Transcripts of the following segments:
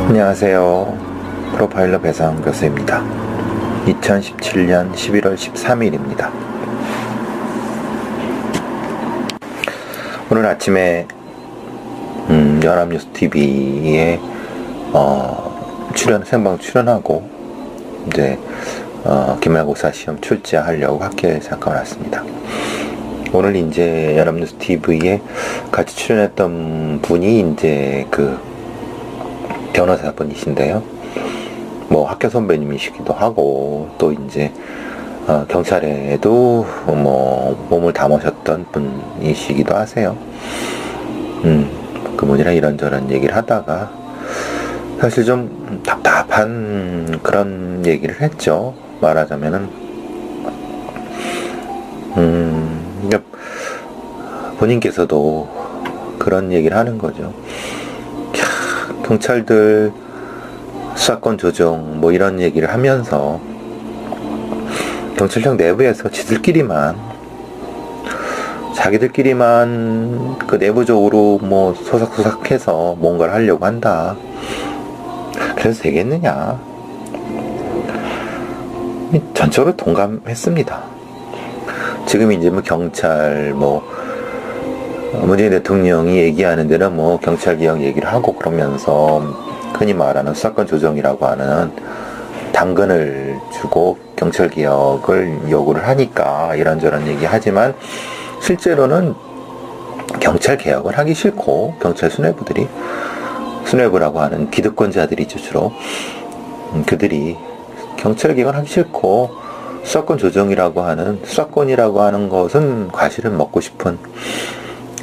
안녕하세요. 프로파일러 배상훈 교수입니다. 2017년 11월 13일입니다. 오늘 아침에 연합뉴스TV에 생방 출연하고 이제 기말고사 시험 출제하려고 학교에 잠깐 왔습니다. 오늘 이제 연합뉴스TV에 같이 출연했던 분이 이제 그 변호사분이신데요. 뭐 학교 선배님이시기도 하고 또 이제 경찰에도 뭐 몸을 담으셨던 분이시기도 하세요. 그분이랑 이런저런 얘기를 하다가 사실 좀 답답한 그런 얘기를 했죠. 말하자면은 본인께서도 그런 얘기를 하는 거죠. 경찰들 수사권 조정 뭐 이런 얘기를 하면서 경찰청 내부에서 자기들끼리만 그 내부적으로 뭐 소삭소삭해서 뭔가를 하려고 한다. 그래서 되겠느냐? 전적으로 동감했습니다. 지금 이제 뭐 경찰 문재인 대통령이 얘기하는 데는 뭐 경찰개혁 얘기를 하고 그러면서 흔히 말하는 수사권 조정이라고 하는 당근을 주고 경찰개혁을 요구를 하니까 이런저런 얘기 하지만 실제로는 경찰개혁을 하기 싫고 경찰 수뇌부라고 하는 기득권자들이죠 주로. 그들이 경찰개혁을 하기 싫고 수사권이라고 하는 것은 과실을 먹고 싶은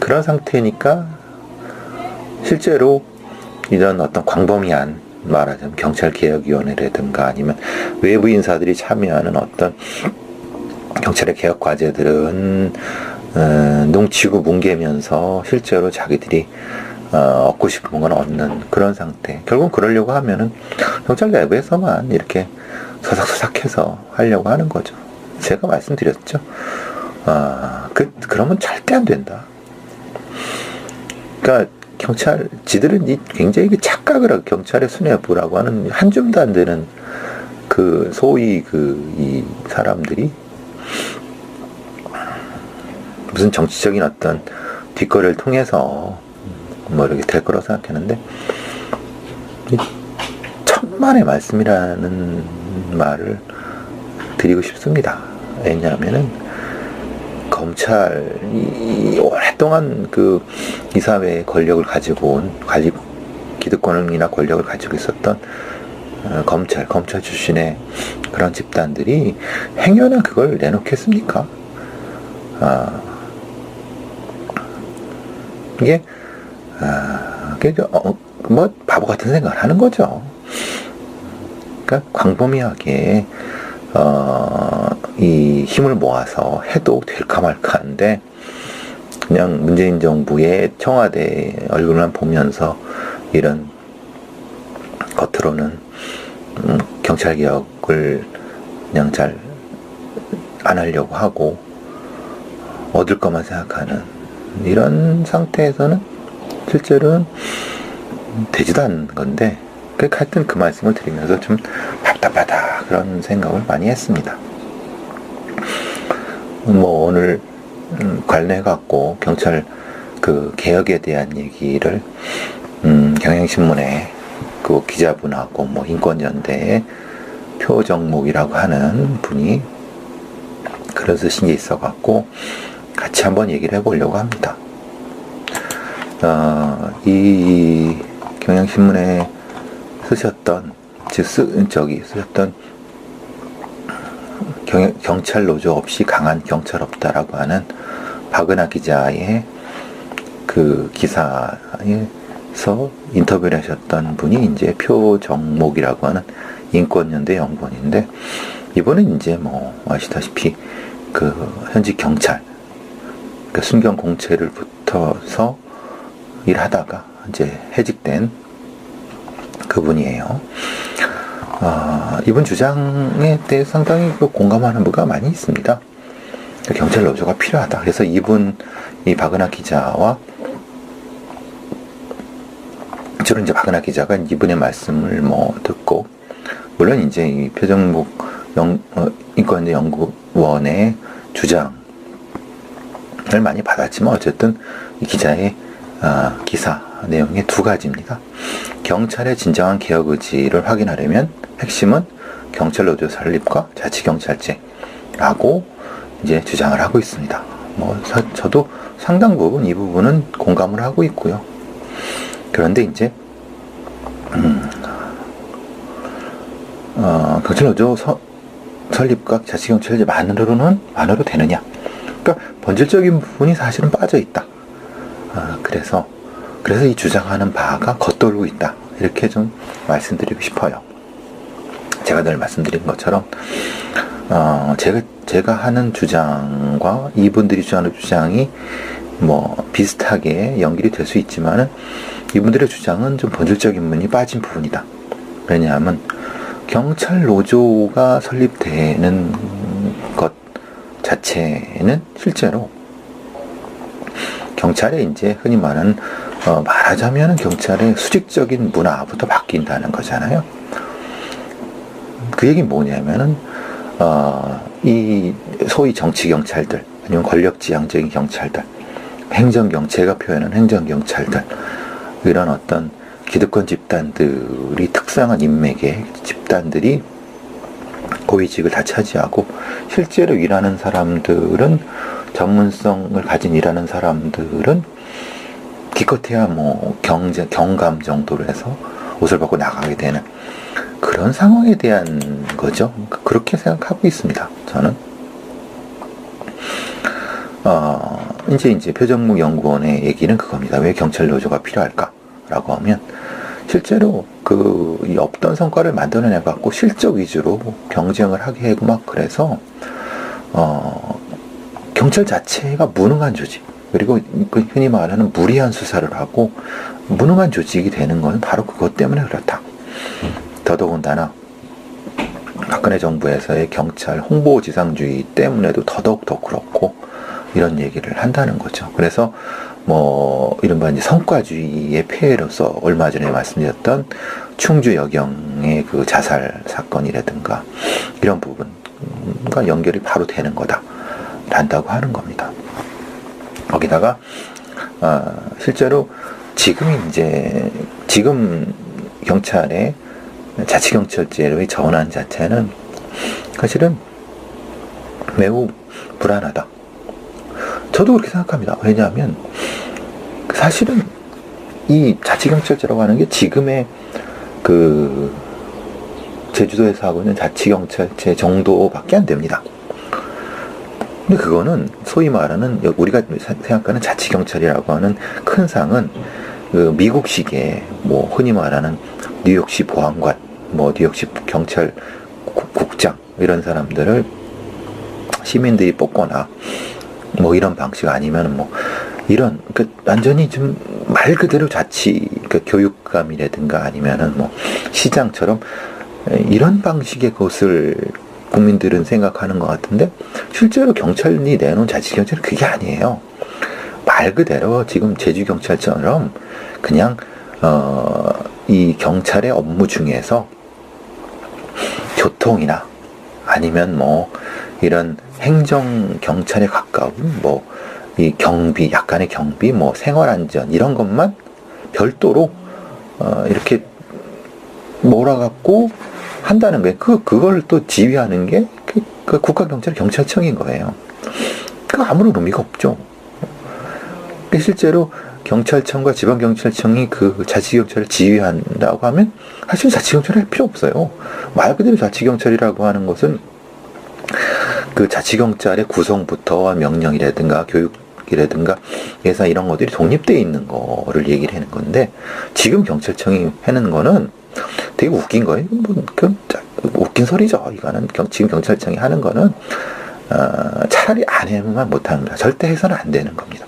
그런 상태니까 실제로 이런 어떤 광범위한 말하자면 경찰개혁위원회라든가 아니면 외부 인사들이 참여하는 어떤 경찰의 개혁 과제들은 농치고 뭉개면서 실제로 자기들이 얻고 싶은 건 얻는 그런 상태. 결국 그러려고 하면은 경찰 내부에서만 이렇게 소삭소삭해서 하려고 하는 거죠. 제가 말씀드렸죠. 그러면 절대 안 된다. 그러니까 지들은 굉장히 착각을 하고 경찰의 수뇌부라고 하는 한 줌도 안 되는 그 소위 이 사람들이 무슨 정치적인 어떤 뒷거리를 통해서 뭐 이렇게 될 거라고 생각했는데 천만의 말씀이라는 말을 드리고 싶습니다. 왜냐하면은 검찰이 오랫동안 이 사회의 권력을 기득권이나 권력을 가지고 있었던 검찰 출신의 그런 집단들이 행여나 그걸 내놓겠습니까? 이게 뭐 바보 같은 생각을 하는 거죠. 그러니까 광범위하게 이 힘을 모아서 해도 될까 말까 하는데 그냥 문재인 정부의 청와대 얼굴만 보면서 이런 겉으로는 경찰개혁을 그냥 잘 안 하려고 하고 얻을 것만 생각하는 이런 상태에서는 실제로는 되지도 않는 건데 하여튼 그 말씀을 드리면서 좀 답답하다 그런 생각을 많이 했습니다. 뭐 오늘 관련해갖고 경찰 개혁에 대한 얘기를 경향신문에 그 기자분하고 뭐 인권연대의 표정목이라고 하는 분이 글을 쓰신 게 있어갖고 같이 한번 얘기를 해보려고 합니다. 이 경향신문에 쓰셨던 경찰 노조 없이 강한 경찰 없다라고 하는 박은하 기자의 그 기사에서 인터뷰를 하셨던 분이 이제 표정목이라고 하는 인권연대 연구원인데 이분은 이제 뭐 아시다시피 현직 경찰 순경 공채를 붙어서 일하다가 이제 해직된 그분이에요. 이분 주장에 대해 상당히 공감하는 부가 많이 있습니다. 경찰 노조가 필요하다. 그래서 이 박은하 기자와 주로 이제 박은하 기자가 이분의 말씀을 뭐 듣고, 물론 이제 이 표정목 인권연구원의 주장을 많이 받았지만 어쨌든 이 기자의 기사 내용의 두 가지입니다. 경찰의 진정한 개혁 의지를 확인하려면 핵심은 경찰 노조 설립과 자치경찰제라고 이제 주장을 하고 있습니다. 뭐 저도 상당 부분 이 부분은 공감을 하고 있고요. 그런데 이제 경찰 노조 설립과 자치경찰제만으로 되느냐? 그러니까 본질적인 부분이 사실은 빠져 있다. 그래서 이 주장하는 바가 겉돌고 있다. 이렇게 좀 말씀드리고 싶어요. 제가 늘 말씀드린 것처럼 제가 하는 주장과 이분들이 주장하는 주장이 뭐 비슷하게 연결이 될 수 있지만은 이분들의 주장은 좀 본질적인 부분이 빠진 부분이다. 왜냐하면 경찰 노조가 설립되는 것 자체는 실제로 경찰의 이제 흔히 말하자면 경찰의 수직적인 문화부터 바뀐다는 거잖아요. 그 얘기는 뭐냐면은 이 소위 정치 경찰들 아니면 권력지향적인 경찰들, 제가 표현한 행정경찰들, 이런 어떤 기득권 집단들이 특성한 인맥의 집단들이 고위직을 다 차지하고 실제로 일하는 사람들은 전문성을 가진 일하는 사람들은 기껏해야 뭐 경감 정도로 해서 옷을 벗고 나가게 되는 그런 상황에 대한 거죠. 그렇게 생각하고 있습니다. 저는 이제 표정목 연구원의 얘기는 그겁니다. 왜 경찰 노조가 필요할까라고 하면 실제로 이 없던 성과를 만들어내 갖고 실적 위주로 경쟁을 하게 하고 막 그래서 경찰 자체가 무능한 조직, 그리고 흔히 말하는 무리한 수사를 하고 무능한 조직이 되는 건 바로 그것 때문에 그렇다. 더더군다나 박근혜 정부에서의 경찰 홍보지상주의 때문에도 더더욱 더 그렇고 이런 얘기를 한다는 거죠. 그래서 뭐 이른바 이제 성과주의의 폐해로서 얼마 전에 말씀드렸던 충주 여경의 그 자살 사건이라든가 이런 부분과 연결이 바로 되는 거다란다고 하는 겁니다. 거기다가 실제로 지금 경찰의 자치경찰제로의 전환 자체는 사실은 매우 불안하다. 저도 그렇게 생각합니다. 왜냐하면 사실은 이 자치경찰제라고 하는 게 지금의 그 제주도에서 하고 있는 자치경찰제 정도밖에 안 됩니다. 근데 그거는 소위 말하는 우리가 생각하는 자치경찰이라고 하는 큰 상은 그 미국식의 뭐 흔히 말하는 뉴욕시 보안관, 뭐 뉴욕시 경찰 국장 이런 사람들을 시민들이 뽑거나 뭐 이런 방식 아니면 뭐 이런 완전히 좀 말 그대로 자치 교육감이라든가 아니면은 뭐 시장처럼 이런 방식의 것을 국민들은 생각하는 것 같은데 실제로 경찰이 내놓은 자치경찰은 그게 아니에요. 말 그대로 지금 제주경찰처럼 그냥 이 경찰의 업무 중에서 교통이나 아니면 뭐 이런 행정경찰에 가까운 뭐 이 경비, 약간의 경비, 뭐 생활안전 이런 것만 별도로 이렇게 몰아갖고 한다는 거예요. 그걸 또 지휘하는 게 그 국가경찰청인 거예요. 그 아무런 의미가 없죠. 실제로 경찰청과 지방경찰청이 그 자치경찰을 지휘한다고 하면 사실 자치경찰을 할 필요 없어요. 말 그대로 자치경찰이라고 하는 것은 그 자치경찰의 구성부터 명령이라든가 교육이라든가 예산 이런 것들이 독립되어 있는 거를 얘기를 하는 건데 지금 경찰청이 하는 거는 되게 웃긴 거예요. 뭐, 웃긴 소리죠. 이거는 지금 경찰청이 하는 거는 차라리 안 해만 못하는 거다. 절대 해서는 안 되는 겁니다.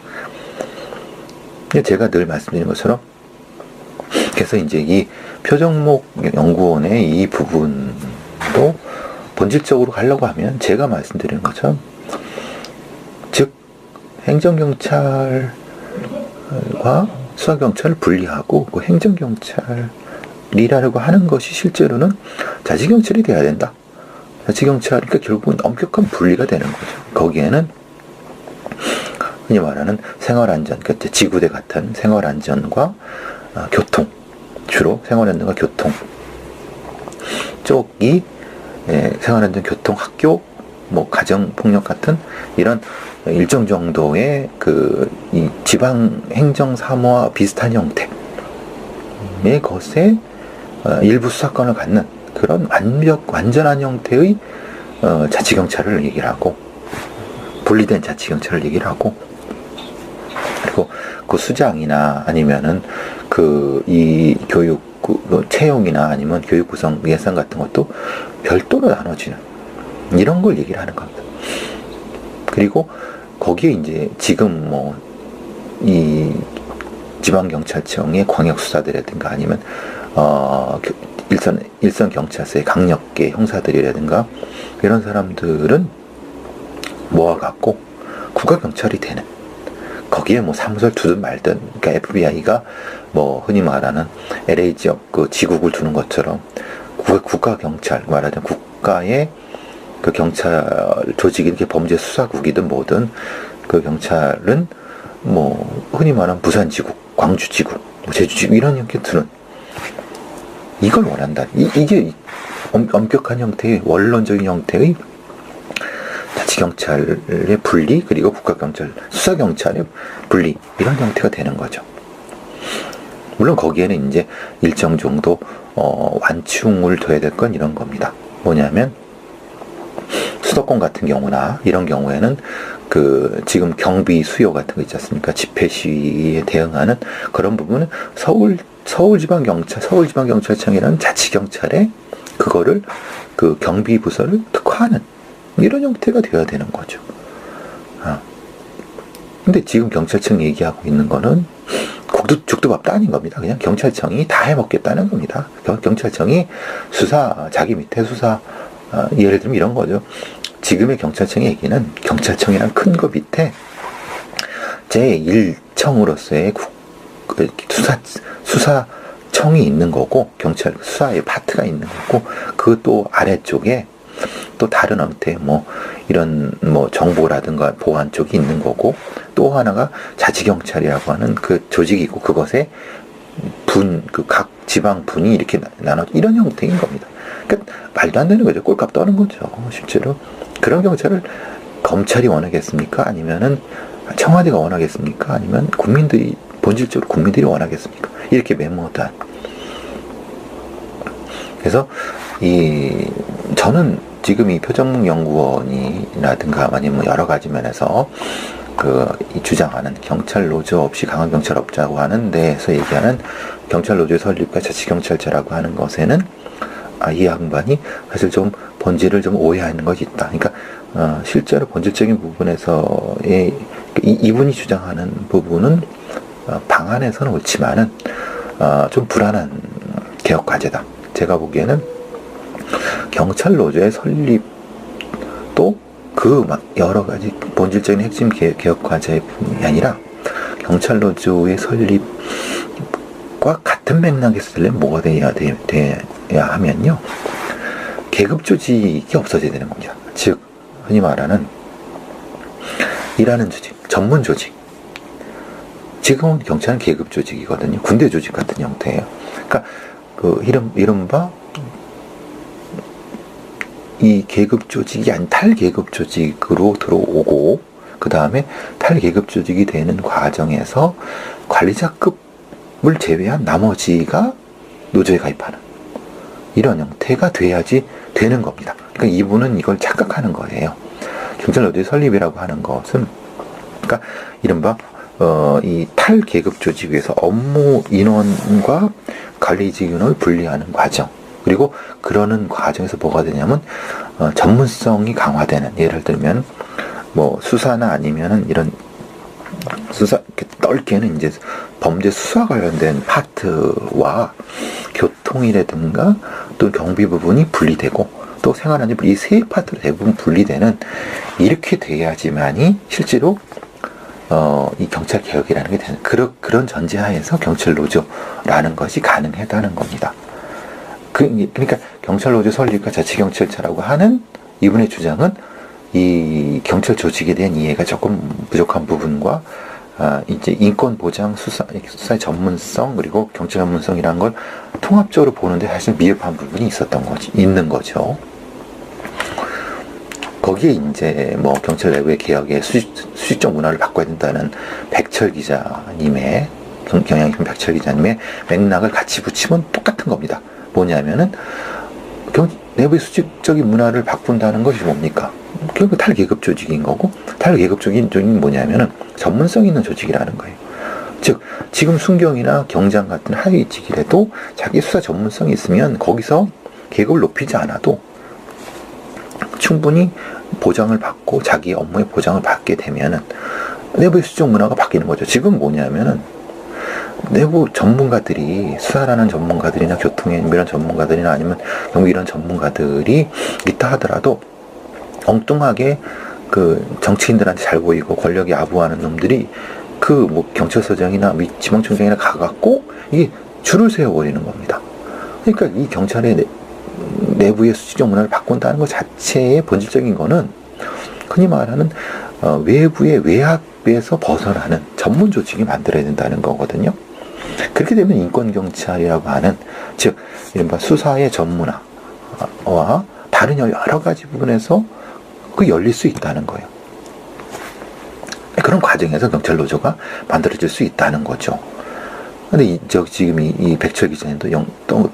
제가 늘 말씀드린 것처럼 그래서 이제 이 표정목 연구원의 이 부분도 본질적으로 가려고 하면 제가 말씀드리는 것처럼 즉 행정경찰과 수사경찰을 분리하고 그 행정경찰이라고 하는 것이 실제로는 자치경찰이 돼야 된다. 자치경찰이니까 결국은 엄격한 분리가 되는 거죠. 거기에는 흔히 말하는 생활안전, 그러니까 지구대 같은 생활안전과 교통, 주로 생활안전과 교통 쪽이 생활안전, 교통, 학교, 뭐 가정폭력 같은 이런 일정 정도의 이 지방 행정 사무와 비슷한 형태의 것에 일부 수사권을 갖는 그런 완전한 형태의 자치경찰을 얘기를 하고, 분리된 자치경찰을 얘기를 하고, 그리고 그 수장이나 아니면은 이 교육 채용이나 아니면 교육 구성 예산 같은 것도 별도로 나눠지는 이런 걸 얘기를 하는 겁니다. 그리고 거기에 이제 지금 뭐 이 지방경찰청의 광역수사들이라든가 아니면 일선 경찰서의 강력계 형사들이라든가 이런 사람들은 모아갖고 국가경찰이 되는, 거기에 뭐 사무소를 두든 말든, 그러니까 FBI가 뭐 흔히 말하는 LA 지역 그 지국을 두는 것처럼 국가경찰, 말하자면 국가의 그 경찰 조직이 이렇게 범죄 수사국이든 뭐든 그 경찰은 뭐 흔히 말하는 부산지국, 광주지국, 뭐 제주지국 이런 형태 두는, 이걸 원한다. 이게 엄격한 형태의 원론적인 형태의 자치경찰의 분리, 그리고 국가경찰, 수사경찰의 분리, 이런 형태가 되는 거죠. 물론 거기에는 이제 일정 정도 완충을 둬야 될 건 이런 겁니다. 뭐냐면 수도권 같은 경우나 이런 경우에는 지금 경비 수요 같은 거 있지 않습니까? 집회 시위에 대응하는 그런 부분은 서울지방경찰청이라는 자치경찰에 그거를 그 경비 부서를 특화하는 이런 형태가 되어야 되는 거죠. 근데 지금 경찰청 얘기하고 있는 거는 죽도 밥도 아닌 겁니다. 그냥 경찰청이 다 해먹겠다는 겁니다. 경찰청이 자기 밑에 수사, 예를 들면 이런 거죠. 지금의 경찰청의 얘기는 경찰청이란 큰 거 밑에 제1청으로서의 수사청이 있는 거고, 경찰 수사의 파트가 있는 거고, 그 또 아래쪽에 또 다른 형태 이런 정보라든가 보안 쪽이 있는 거고, 또 하나가 자치경찰이라고 하는 그 조직이 있고, 그것에 각 지방 분이 이렇게 나눠, 이런 형태인 겁니다. 그러니까 말도 안 되는 거죠. 꼴값 떠는 거죠. 실제로 그런 경찰을 검찰이 원하겠습니까? 아니면은 청와대가 원하겠습니까? 아니면 본질적으로 국민들이 원하겠습니까? 이렇게 메모한. 그래서 저는 지금 이 표정문 연구원이라든가 아니면 여러 가지 면에서 이 주장하는 경찰 노조 없이 강한 경찰 없자고 하는 데에서 얘기하는 경찰 노조의 설립과 자치경찰제라고 하는 것에는 이 양반이 사실 좀 본질을 좀 오해하는 것이 있다. 그러니까 실제로 본질적인 부분에서의 이분이 주장하는 부분은 방안에서는 옳지만은 좀 불안한 개혁 과제다. 제가 보기에는 경찰 노조의 설립도 여러 가지 본질적인 핵심 개혁 과제뿐이 아니라 경찰 노조의 설립과 같은 맥락에서 되려면 뭐가 돼야 하면요, 계급 조직이 없어져야 되는 겁니다. 즉 흔히 말하는 일하는 조직, 전문 조직. 지금은 경찰은 계급 조직이거든요. 군대 조직 같은 형태예요. 그러니까 이른바 이 계급 조직이 아닌 탈계급 조직으로 들어오고, 그 다음에 탈계급 조직이 되는 과정에서 관리자급을 제외한 나머지가 노조에 가입하는 이런 형태가 돼야지 되는 겁니다. 그러니까 이분은 이걸 착각하는 거예요. 경찰 노조의 설립이라고 하는 것은, 그러니까 이른바 이 탈계급 조직에서 업무 인원과 관리 직원을 분리하는 과정, 그리고 그러는 과정에서 뭐가 되냐면 전문성이 강화되는, 예를 들면 수사나 아니면은 이런 수사, 넓게는 이제 범죄 수사 관련된 파트와 교통이라든가 또 경비 부분이 분리되고, 또 생활안전, 이 세 파트로 대부분 분리되는, 이렇게 돼야지만이 실제로 이 경찰 개혁이라는 게 되는, 그런 전제하에서 경찰 노조라는 것이 가능하다는 겁니다. 그러니까 경찰 노조 설립과 자치경찰차라고 하는 이분의 주장은 이 경찰 조직에 대한 이해가 조금 부족한 부분과 이제 인권 보장, 수사의 전문성, 그리고 경찰 전문성이라는 걸 통합적으로 보는데 사실 미흡한 부분이 있는 거죠. 거기에 이제 뭐 경찰 내부의 개혁의 수직적 문화를 바꿔야 된다는 백철 기자님의, 경향신문 백철 기자님의 맥락을 같이 붙이면 똑같은 겁니다. 뭐냐면은 내부의 수직적인 문화를 바꾼다는 것이 뭡니까? 결국 탈계급 조직인 거고, 탈계급 조직이 뭐냐면은 전문성 있는 조직이라는 거예요. 즉 지금 순경이나 경장 같은 하위직이라도 자기 수사 전문성이 있으면 거기서 계급을 높이지 않아도 충분히 보장을 받고 자기 업무의 보장을 받게 되면은 내부의 수직 문화가 바뀌는 거죠. 지금 뭐냐면은 내부 전문가들이, 수사라는 전문가들이나 교통의 이런 전문가들이나 아니면 경비 이런 전문가들이 있다 하더라도 엉뚱하게 그 정치인들한테 잘 보이고 권력이 아부하는 놈들이 그 뭐 경찰서장이나 지방청장이나 가갖고 이게 줄을 세워버리는 겁니다. 그러니까 이 경찰의 내부의 수직적 문화를 바꾼다는 것 자체의 본질적인 거는 흔히 말하는 외부의 외압에서 벗어나는 전문 조직이 만들어야 된다는 거거든요. 그렇게 되면 인권경찰이라고 하는, 즉 이른바 수사의 전문화와 다른 여러 가지 부분에서 열릴 수 있다는 거예요. 그런 과정에서 경찰 노조가 만들어질 수 있다는 거죠. 근데 지금 이 백철 기자님도 또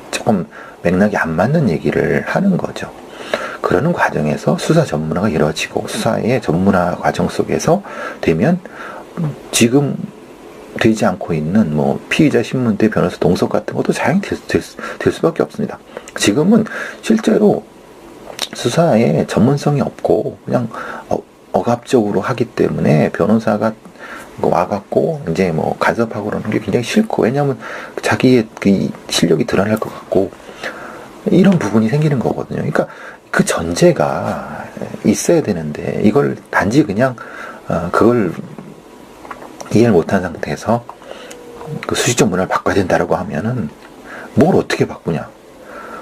조금 맥락이 안 맞는 얘기를 하는 거죠. 그러는 과정에서 수사 전문화가 이루어지고 수사의 전문화 과정 속에서 되면 지금 되지 않고 있는 뭐 피의자 신문대 변호사 동석 같은 것도 자연히 될 수밖에 없습니다. 지금은 실제로 수사에 전문성이 없고 그냥 억압적으로 하기 때문에 변호사가 와갖고 이제 뭐 간섭하고 그러는 게 굉장히 싫고, 왜냐하면 자기의 그 실력이 드러날 것 같고 이런 부분이 생기는 거거든요. 그러니까 그 전제가 있어야 되는데 이걸 단지 그냥 그걸 이해를 못한 상태에서 그 수직적 문화를 바꿔야 된다라고 하면은 뭘 어떻게 바꾸냐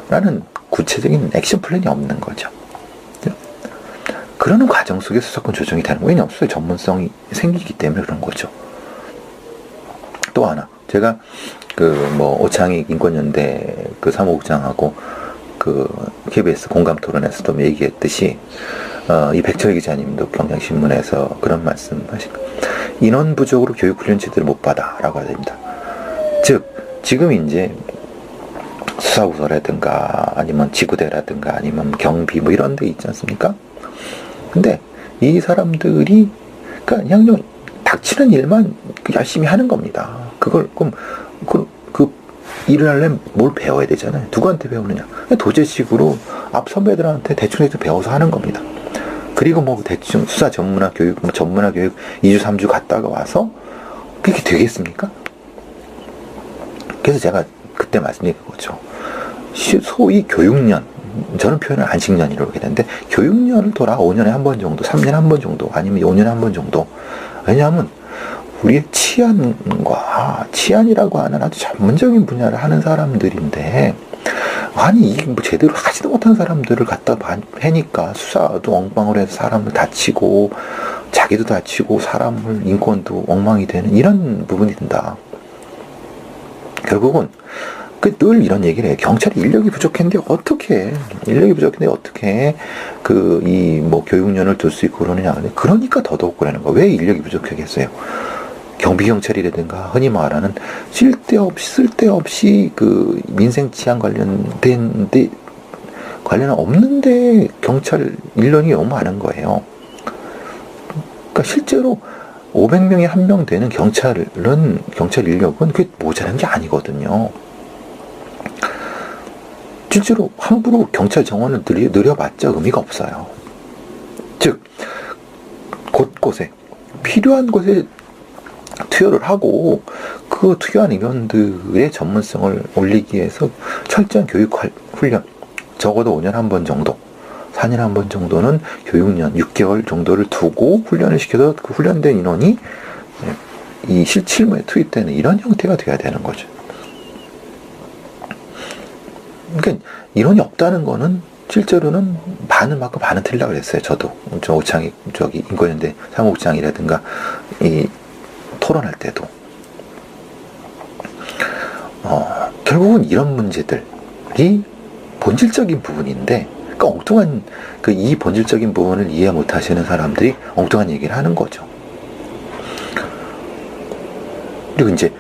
라는 구체적인 액션 플랜이 없는 거죠. 그러는 과정 속에 수사권 조정이 되는 거예요. 왜냐하면 수사의 전문성이 생기기 때문에 그런 거죠. 또 하나, 제가 오창익 인권연대 그 사무국장하고 그 KBS 공감 토론에서도 얘기했듯이 이 백철 기자님도 경향신문에서 그런 말씀 하신 거, 인원 부족으로 교육훈련 제대로 못 받아라고 합니다. 즉 지금 이제 수사부서라든가 아니면 지구대라든가 아니면 경비 뭐 이런 데 있지 않습니까? 근데 이 사람들이 그냥 닥치는 일만 열심히 하는 겁니다. 그걸 그럼 그 일을 하려면 뭘 배워야 되잖아요. 누구한테 배우느냐? 도제식으로 앞 선배들한테 대충 배워서 하는 겁니다. 그리고 뭐 대충 수사 전문화 교육, 뭐 전문화 교육 2주 3주 갔다가 와서 그게 되겠습니까? 그래서 제가 그때 말씀드린 거죠. 소위 교육년, 저는 표현을 안식년이라고 하는데 교육년을 돌아 5년에 한 번 정도, 3년에 한 번 정도, 아니면 5년에 한 번 정도. 왜냐하면 우리의 치안이라고 하는 아주 전문적인 분야를 하는 사람들인데, 아니 이게 뭐 제대로 하지도 못한 사람들을 갖다 해니까 수사도 엉망으로 해서 사람을 다치고 자기도 다치고 사람을 인권도 엉망이 되는 이런 부분이 된다. 결국은 늘 이런 얘기를 해요. 경찰이 인력이 부족한데 어떻게 교육년을 둘 수 있고 그러느냐. 그러니까 더더욱 그러는 거야. 왜 인력이 부족하겠어요? 경비경찰이라든가 흔히 말하는 쓸데없이 그 민생 치안 관련된 데 관련 없는데 경찰 인력이 너무 많은 거예요. 그러니까 실제로 500명에 1명 되는 경찰 인력은 그게 모자란 게 아니거든요. 실제로 함부로 경찰 정원을 늘려봤자 의미가 없어요. 즉 곳곳에 필요한 곳에 투여를 하고 그 투여한 인원들의 전문성을 올리기 위해서 철저한 교육 훈련, 적어도 5년에 한 번 정도, 4년에 한 번 정도는 교육년 6개월 정도를 두고 훈련을 시켜서 그 훈련된 인원이 이 실무에 투입되는 이런 형태가 돼야 되는 거죠. 그러니까 인원이 없다는 거는 실제로는 반은 맞고 반은 틀리라고 그랬어요. 저도 저 오창익 저기 인권연대 사무국장이라든가 이 토론할 때도 결국은 이런 문제들이 본질적인 부분인데, 그러니까 엉뚱한 이 본질적인 부분을 이해 못하시는 사람들이 엉뚱한 얘기를 하는 거죠. 그리고 이제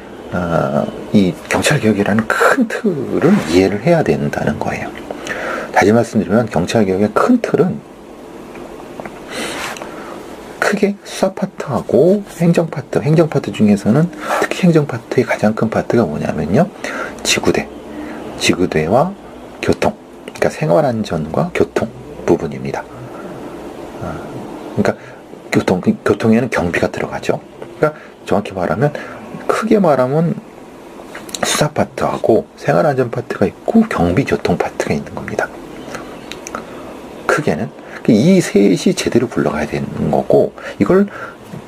이 경찰개혁이라는 큰 틀을 이해를 해야 된다는 거예요. 다시 말씀드리면 경찰개혁의 큰 틀은 크게 수사 파트하고 행정 파트 중에서는 특히 행정 파트의 가장 큰 파트가 뭐냐면요, 지구대와 교통, 그러니까 생활안전과 교통 부분입니다. 그러니까 교통에는 경비가 들어가죠. 그러니까 정확히 말하면, 크게 말하면 수사 파트하고 생활안전 파트가 있고 경비 교통 파트가 있는 겁니다. 크게는 이 셋이 제대로 굴러가야 되는 거고, 이걸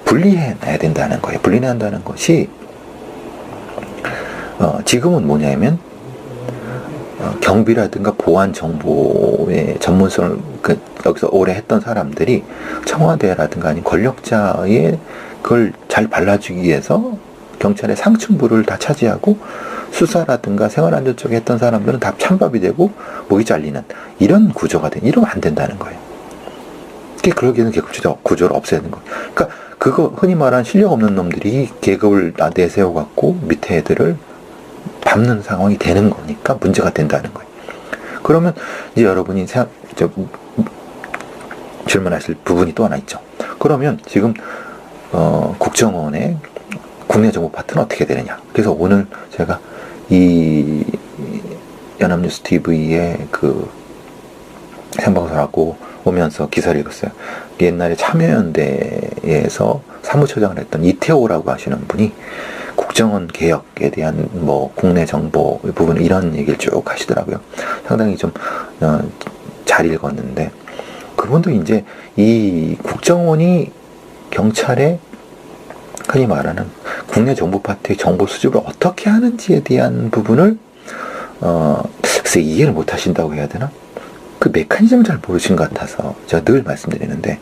분리해놔야 된다는 거예요. 분리한다는 것이 지금은 뭐냐면 경비라든가 보안 정보의 전문성을 여기서 오래 했던 사람들이 청와대라든가 아니면 권력자의 그걸 잘 발라주기 위해서 경찰의 상층부를 다 차지하고, 수사라든가 생활안전 쪽에 했던 사람들은 다 찬밥이 되고 목이 잘리는 이런 구조가 이러면 안 된다는 거예요. 그러기에는 계급 구조를 없애야 되는 거예요. 그러니까 그거 흔히 말하는 실력 없는 놈들이 계급을 내세워갖고 밑에 애들을 밟는 상황이 되는 거니까 문제가 된다는 거예요. 그러면 이제 여러분이 질문하실 부분이 또 하나 있죠. 그러면 지금 국정원의 국내정보 파트는 어떻게 되느냐. 그래서 오늘 제가 이 연합뉴스 TV의 그 생방송하고 오면서 기사를 읽었어요. 옛날에 참여연대에서 사무처장을 했던 이태호라고 하시는 분이 국정원 개혁에 대한 국내 정보 부분을 이런 얘기를 쭉 하시더라고요. 상당히 좀 잘 읽었는데, 그분도 이제 이 국정원이 경찰의 흔히 말하는 국내 정보 파트의 정보 수집을 어떻게 하는지에 대한 부분을 글쎄 이해를 못 하신다고 해야 되나? 그 메커니즘을 잘 모르신 것 같아서 제가 늘 말씀드리는데,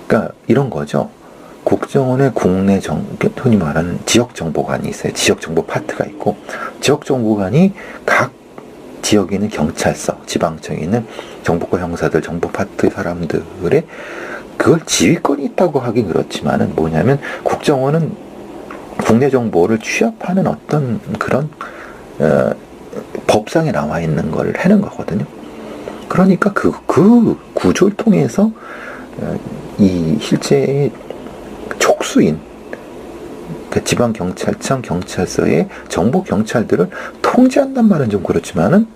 그러니까 이런 거죠. 국정원의 국내 흔히 말하는 지역정보관이 있어요. 지역정보 파트가 있고, 지역정보관이 각 지역에 있는 경찰서, 지방청에 있는 정보과 형사들, 정보 파트 사람들의 그걸 지휘권이 있다고 하긴 그렇지만은 뭐냐면, 국정원은 국내 정보를 취합하는 어떤 그런 법상에 나와 있는 걸 하는 거거든요. 그러니까 그 구조를 통해서 이 실제의 촉수인 지방경찰청, 경찰서의 정보경찰들을 통제한단 말은 좀 그렇지만은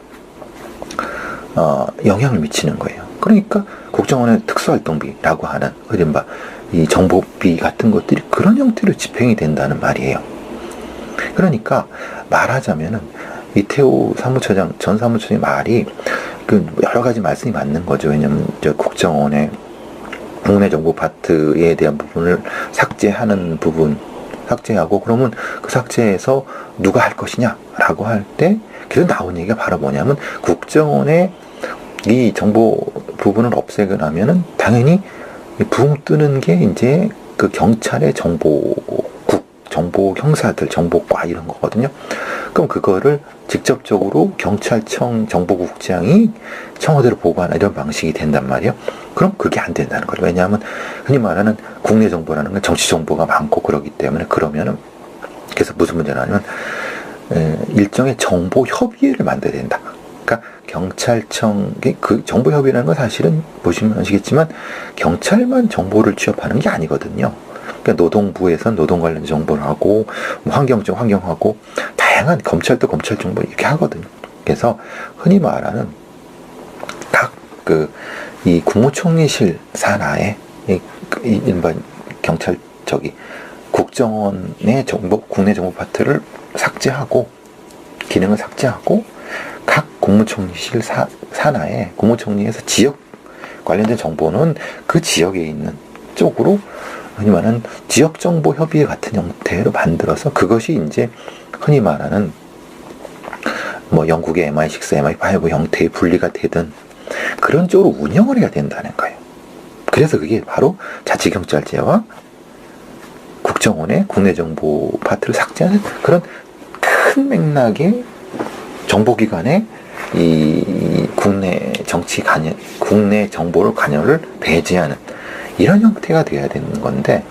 영향을 미치는 거예요. 그러니까 국정원의 특수활동비라고 하는 이른바 이 정보비 같은 것들이 그런 형태로 집행이 된다는 말이에요. 그러니까 말하자면은 이태호 사무처장, 전 사무처장의 말이 여러 가지 말씀이 맞는 거죠. 왜냐면 국정원의 국내 정보 파트에 대한 부분을 삭제하고, 그러면 그 삭제해서 누가 할 것이냐라고 할 때 계속 나온 얘기가 바로 뭐냐면, 국정원의 이 정보 부분을 없애고 나면은 당연히 붕 뜨는 게 이제 그 경찰의 정보 형사들, 정보과 이런 거거든요. 그럼 그거를 직접적으로 경찰청 정보국장이 청와대로 보고하는 이런 방식이 된단 말이에요. 그럼 그게 안 된다는 거죠. 왜냐하면 흔히 말하는 국내 정보라는 건 정치 정보가 많고 그러기 때문에, 그러면은 그래서 무슨 문제가 나냐면 일종의 정보 협의회를 만들어야 된다. 그러니까 경찰청, 그 정보 협의라는 건 사실은 보시면 아시겠지만 경찰만 정보를 취합하는 게 아니거든요. 그러니까 노동부에선 노동 관련 정보를 하고, 환경청 환경하고, 다양한 검찰도 검찰 정보 이렇게 하거든요. 그래서 흔히 말하는 각 이 국무총리실 산하에 일반 경찰 국정원의 국내 정보 파트를 삭제하고, 기능을 삭제하고, 각 국무총리실 산하에 국무총리에서 지역 관련된 정보는 그 지역에 있는 쪽으로 흔히 말하는 지역정보협의회 같은 형태로 만들어서 그것이 이제 흔히 말하는 뭐 영국의 MI6, MI5 형태의 분리가 되든 그런 쪽으로 운영을 해야 된다는 거예요. 그래서 그게 바로 자치경찰제와 국정원의 국내정보 파트를 삭제하는 그런 큰 맥락의 정보기관의 이 국내 정치 관여, 국내 정보를 관여를 배제하는 이런 형태가 돼야 되는 건데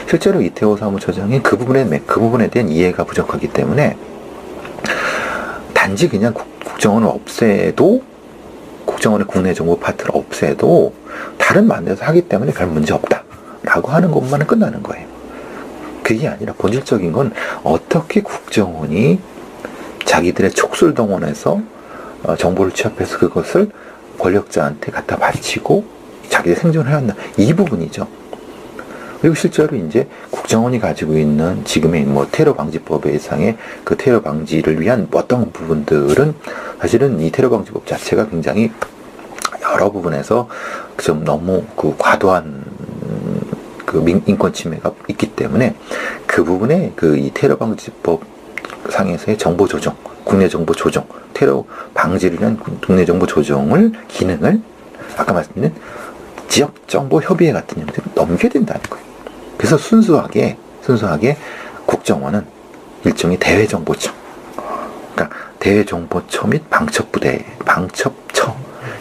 실제로 이태호 사무처장이 그 부분에 대한 이해가 부족하기 때문에 단지 그냥 국정원을 없애도 국정원의 국내 정보 파트를 없애도 다른 만들어서 하기 때문에 별 문제 없다라고 하는 것만은 끝나는 거예요. 그게 아니라 본질적인 건 어떻게 국정원이 자기들의 촉수를 동원해서 정보를 취합해서 그것을 권력자한테 갖다 바치고 자기들 생존을 해왔나 이 부분이죠. 그리고 실제로 이제 국정원이 가지고 있는 지금의 뭐 테러 방지법 예상의 그 테러 방지를 위한 어떤 부분들은 사실은 이 테러 방지법 자체가 굉장히 여러 부분에서 좀 너무 그 과도한 그 인권 침해가 있기 때문에 그 부분에 그 이 테러 방지법 상에서의 정보 조정, 국내 정보 조정, 테러 방지를 위한 국내 정보 조정을 기능을 아까 말씀드린 지역 정보 협의회 같은 형태로 넘겨야 된다는 거예요. 그래서 순수하게 국정원은 일종의 대외정보청, 그러니까 대외정보처 및 방첩부대, 방첩처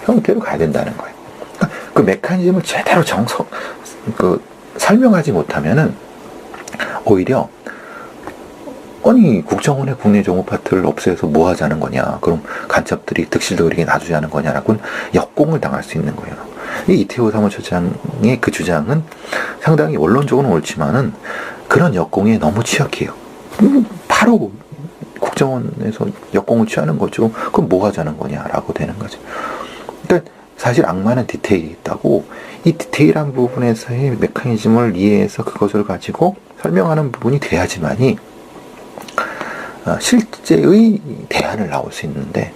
형태로 가야 된다는 거예요. 그러니까 그 메커니즘을 제대로 설명하지 못하면은 오히려 아니 국정원의 국내 정보 파트를 없애서 뭐 하자는 거냐, 그럼 간첩들이 득실도리게 놔두자는 거냐라고는 역공을 당할 수 있는 거예요. 이 이태호 사무처장의 그 주장은 상당히 원론적으로는 옳지만은 그런 역공에 너무 취약해요. 바로 국정원에서 역공을 취하는 거죠. 그럼 뭐 하자는 거냐라고 되는 거죠. 그러니까 사실 악마는 디테일이 있다고 이 디테일한 부분에서의 메커니즘을 이해해서 그것을 가지고 설명하는 부분이 돼야지만이 실제의 대안을 나올 수 있는데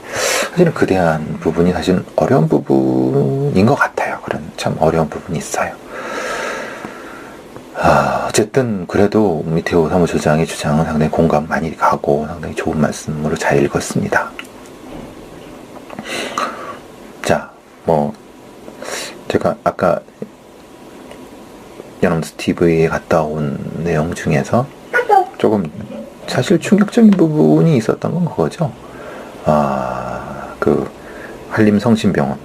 사실은 그 대안 부분이 사실은 어려운 부분인 것 같아요. 그런 참 어려운 부분이 있어요. 어쨌든 그래도 이태호 사무처장의 주장은 상당히 공감 많이 가고 상당히 좋은 말씀으로 잘 읽었습니다. 자, 뭐 제가 아까 연엄스 TV에 갔다 온 내용 중에서 조금 사실 충격적인 부분이 있었던 건 그거죠. 그 한림성심병원,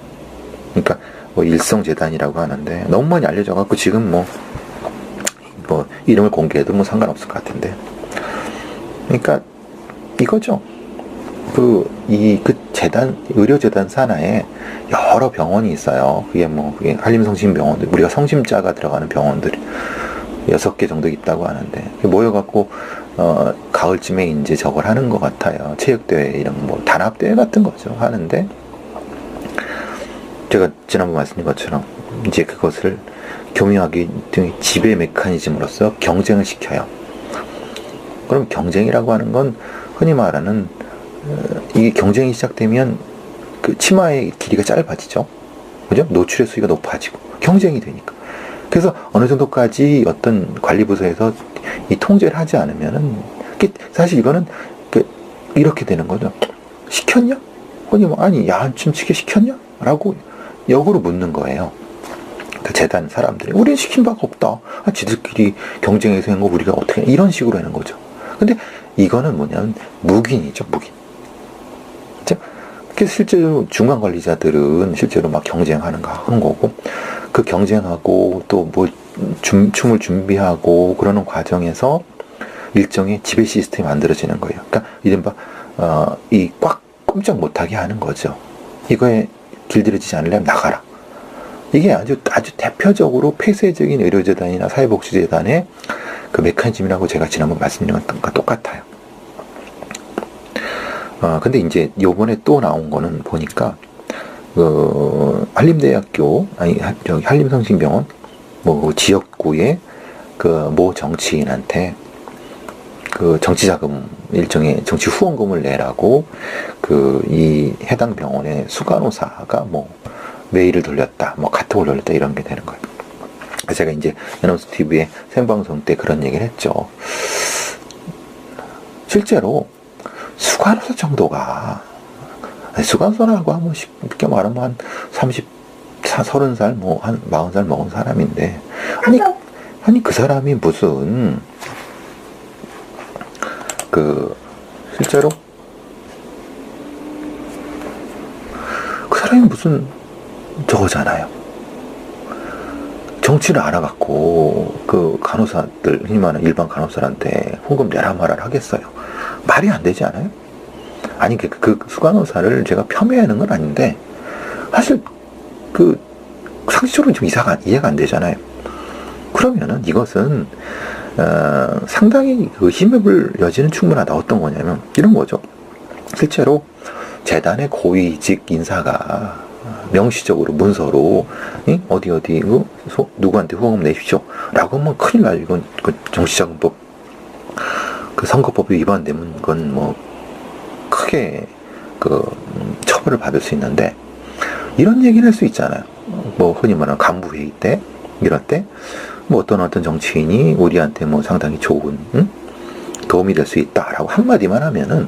그러니까 뭐 일성재단이라고 하는데 너무 많이 알려져갖고 지금 뭐 이름을 공개해도 뭐 상관없을 것 같은데, 그러니까 이거죠. 그 재단, 의료재단 산하에 여러 병원이 있어요. 그게 한림성심병원, 우리가 성심자가 들어가는 병원들이 6개 정도 있다고 하는데, 모여갖고, 가을쯤에 이제 저걸 하는 것 같아요. 체육대회, 이런 단합대회 같은 거죠. 하는데, 제가 지난번 말씀드린 것처럼, 이제 그것을 교묘하게 지배 메커니즘으로서 경쟁을 시켜요. 그럼 경쟁이라고 하는 건 흔히 말하는 이게 경쟁이 시작되면 그 치마의 길이가 짧아지죠. 그죠? 노출의 수위가 높아지고 경쟁이 되니까. 그래서 어느 정도까지 어떤 관리부서에서 이 통제를 하지 않으면은 사실 이거는 이렇게 되는 거죠. 시켰냐? 아니 야한춤 치게 시켰냐? 라고 역으로 묻는 거예요. 그 재단 사람들이 우리는 시킨 바가 없다. 지들끼리 경쟁해서 한 거 우리가 어떻게 이런 식으로 하는 거죠. 근데 이거는 뭐냐면 묵인이죠, 묵인. 그래서 실제로 중간 관리자들은 실제로 막 경쟁하는 거고, 그 경쟁하고 또 춤을 준비하고 그러는 과정에서 일종의 지배 시스템이 만들어지는 거예요. 그러니까 이른바 이 꽉 꼼짝 못하게 하는 거죠. 이거에 길들여지지 않으려면 나가라. 이게 아주 대표적으로 폐쇄적인 의료재단이나 사회복지재단의 그 메커니즘이라고 제가 지난번 말씀드린 것과 똑같아요. 근데 이제 요번에 또 나온 거는 보니까, 한림대학교, 한림성심병원, 지역구의 모 정치인한테 정치자금, 일종의 정치 후원금을 내라고, 이 해당 병원의 수간호사가 메일을 돌렸다, 뭐 카톡을 돌렸다 이런 게 되는 거예요. 제가 이제 연합수 TV의 생방송 때 그런 얘기를 했죠. 실제로 수간호사 정도가, 수간호사라고 하면 쉽게 말하면 한 30살, 뭐 한 40살 먹은 사람인데, 아니 그 사람이 무슨 실제로 그 사람이 무슨 저거잖아요. 정치를 알아갖고 그 간호사들, 흔히 말하는 일반 간호사한테 후금 내라 말을 하겠어요. 말이 안 되지 않아요? 아니 그 수간호사를 제가 폄훼하는 건 아닌데, 사실 상식적으로 좀 이해가 안 되잖아요. 그러면은 이것은 상당히 힘을 여지는 충분하다. 어떤 거냐면 이런 거죠. 실제로 재단의 고위직 인사가 명시적으로 문서로 어디 누구한테 후원금 내십시오 라고 하면 큰일 나요. 이건 정치자금법, 선거법이 위반되면 그건 뭐 크게 처벌을 받을 수 있는데, 이런 얘기를 할 수 있잖아요. 뭐 흔히 말하는 간부회의 때, 이럴 때 뭐 어떤 정치인이 우리한테 뭐 상당히 좋은 도움이 될 수 있다라고 한마디만 하면은,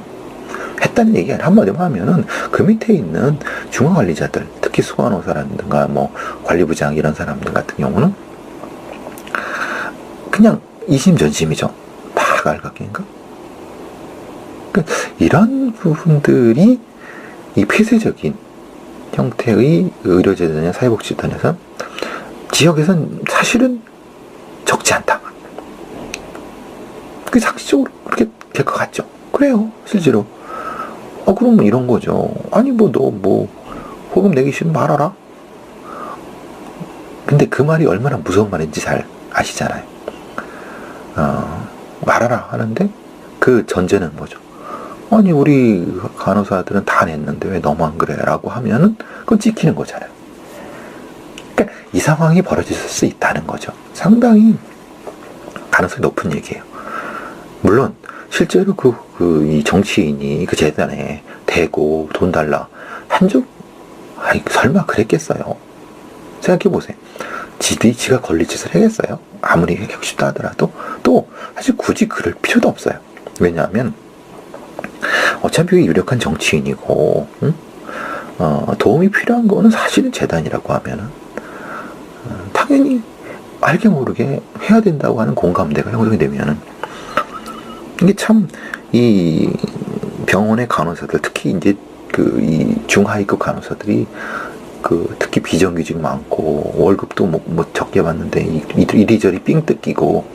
했다는 얘기 한마디만 하면은 그 밑에 있는 중앙관리자들, 특히 수간호사라든가 뭐 관리부장 이런 사람들 같은 경우는 그냥 이심전심이죠. 다 갈각인가? 그러니까 이런 부분들이 이 폐쇄적인 형태의 의료재단이나 사회복지단에서 지역에선 사실은 적지 않다. 그게 상식적으로 그렇게 될 것 같죠. 그래요, 실제로. 그러면 이런 거죠. 아니 너 후금 내기 싫으면 말아라. 근데 그 말이 얼마나 무서운 말인지 잘 아시잖아요. 말아라 하는데 그 전제는 뭐죠? 아니 우리 간호사들은 다 냈는데 왜 너만 그래? 라고 하면은 그건 찍히는 거잖아요. 그러니까 이 상황이 벌어질 수 있다는 거죠. 상당히 가능성이 높은 얘기예요. 물론 실제로 이 정치인이 그 재단에 대고 돈 달라 한 적, 설마 그랬겠어요? 생각해보세요. 지가 걸릴 짓을 하겠어요? 아무리 하고 싶다 하더라도. 또 사실 굳이 그럴 필요도 없어요. 왜냐하면 어차피 유력한 정치인이고, 도움이 필요한 거는 사실은 재단이라고 하면은 당연히 알게 모르게 해야 된다고 하는 공감대가 형성이 되면은, 이게 참 이 병원의 간호사들, 특히 이제 이 중하위급 간호사들이 특히 비정규직 많고 월급도 뭐 적게 받는데 이리저리 삥 뜯기고,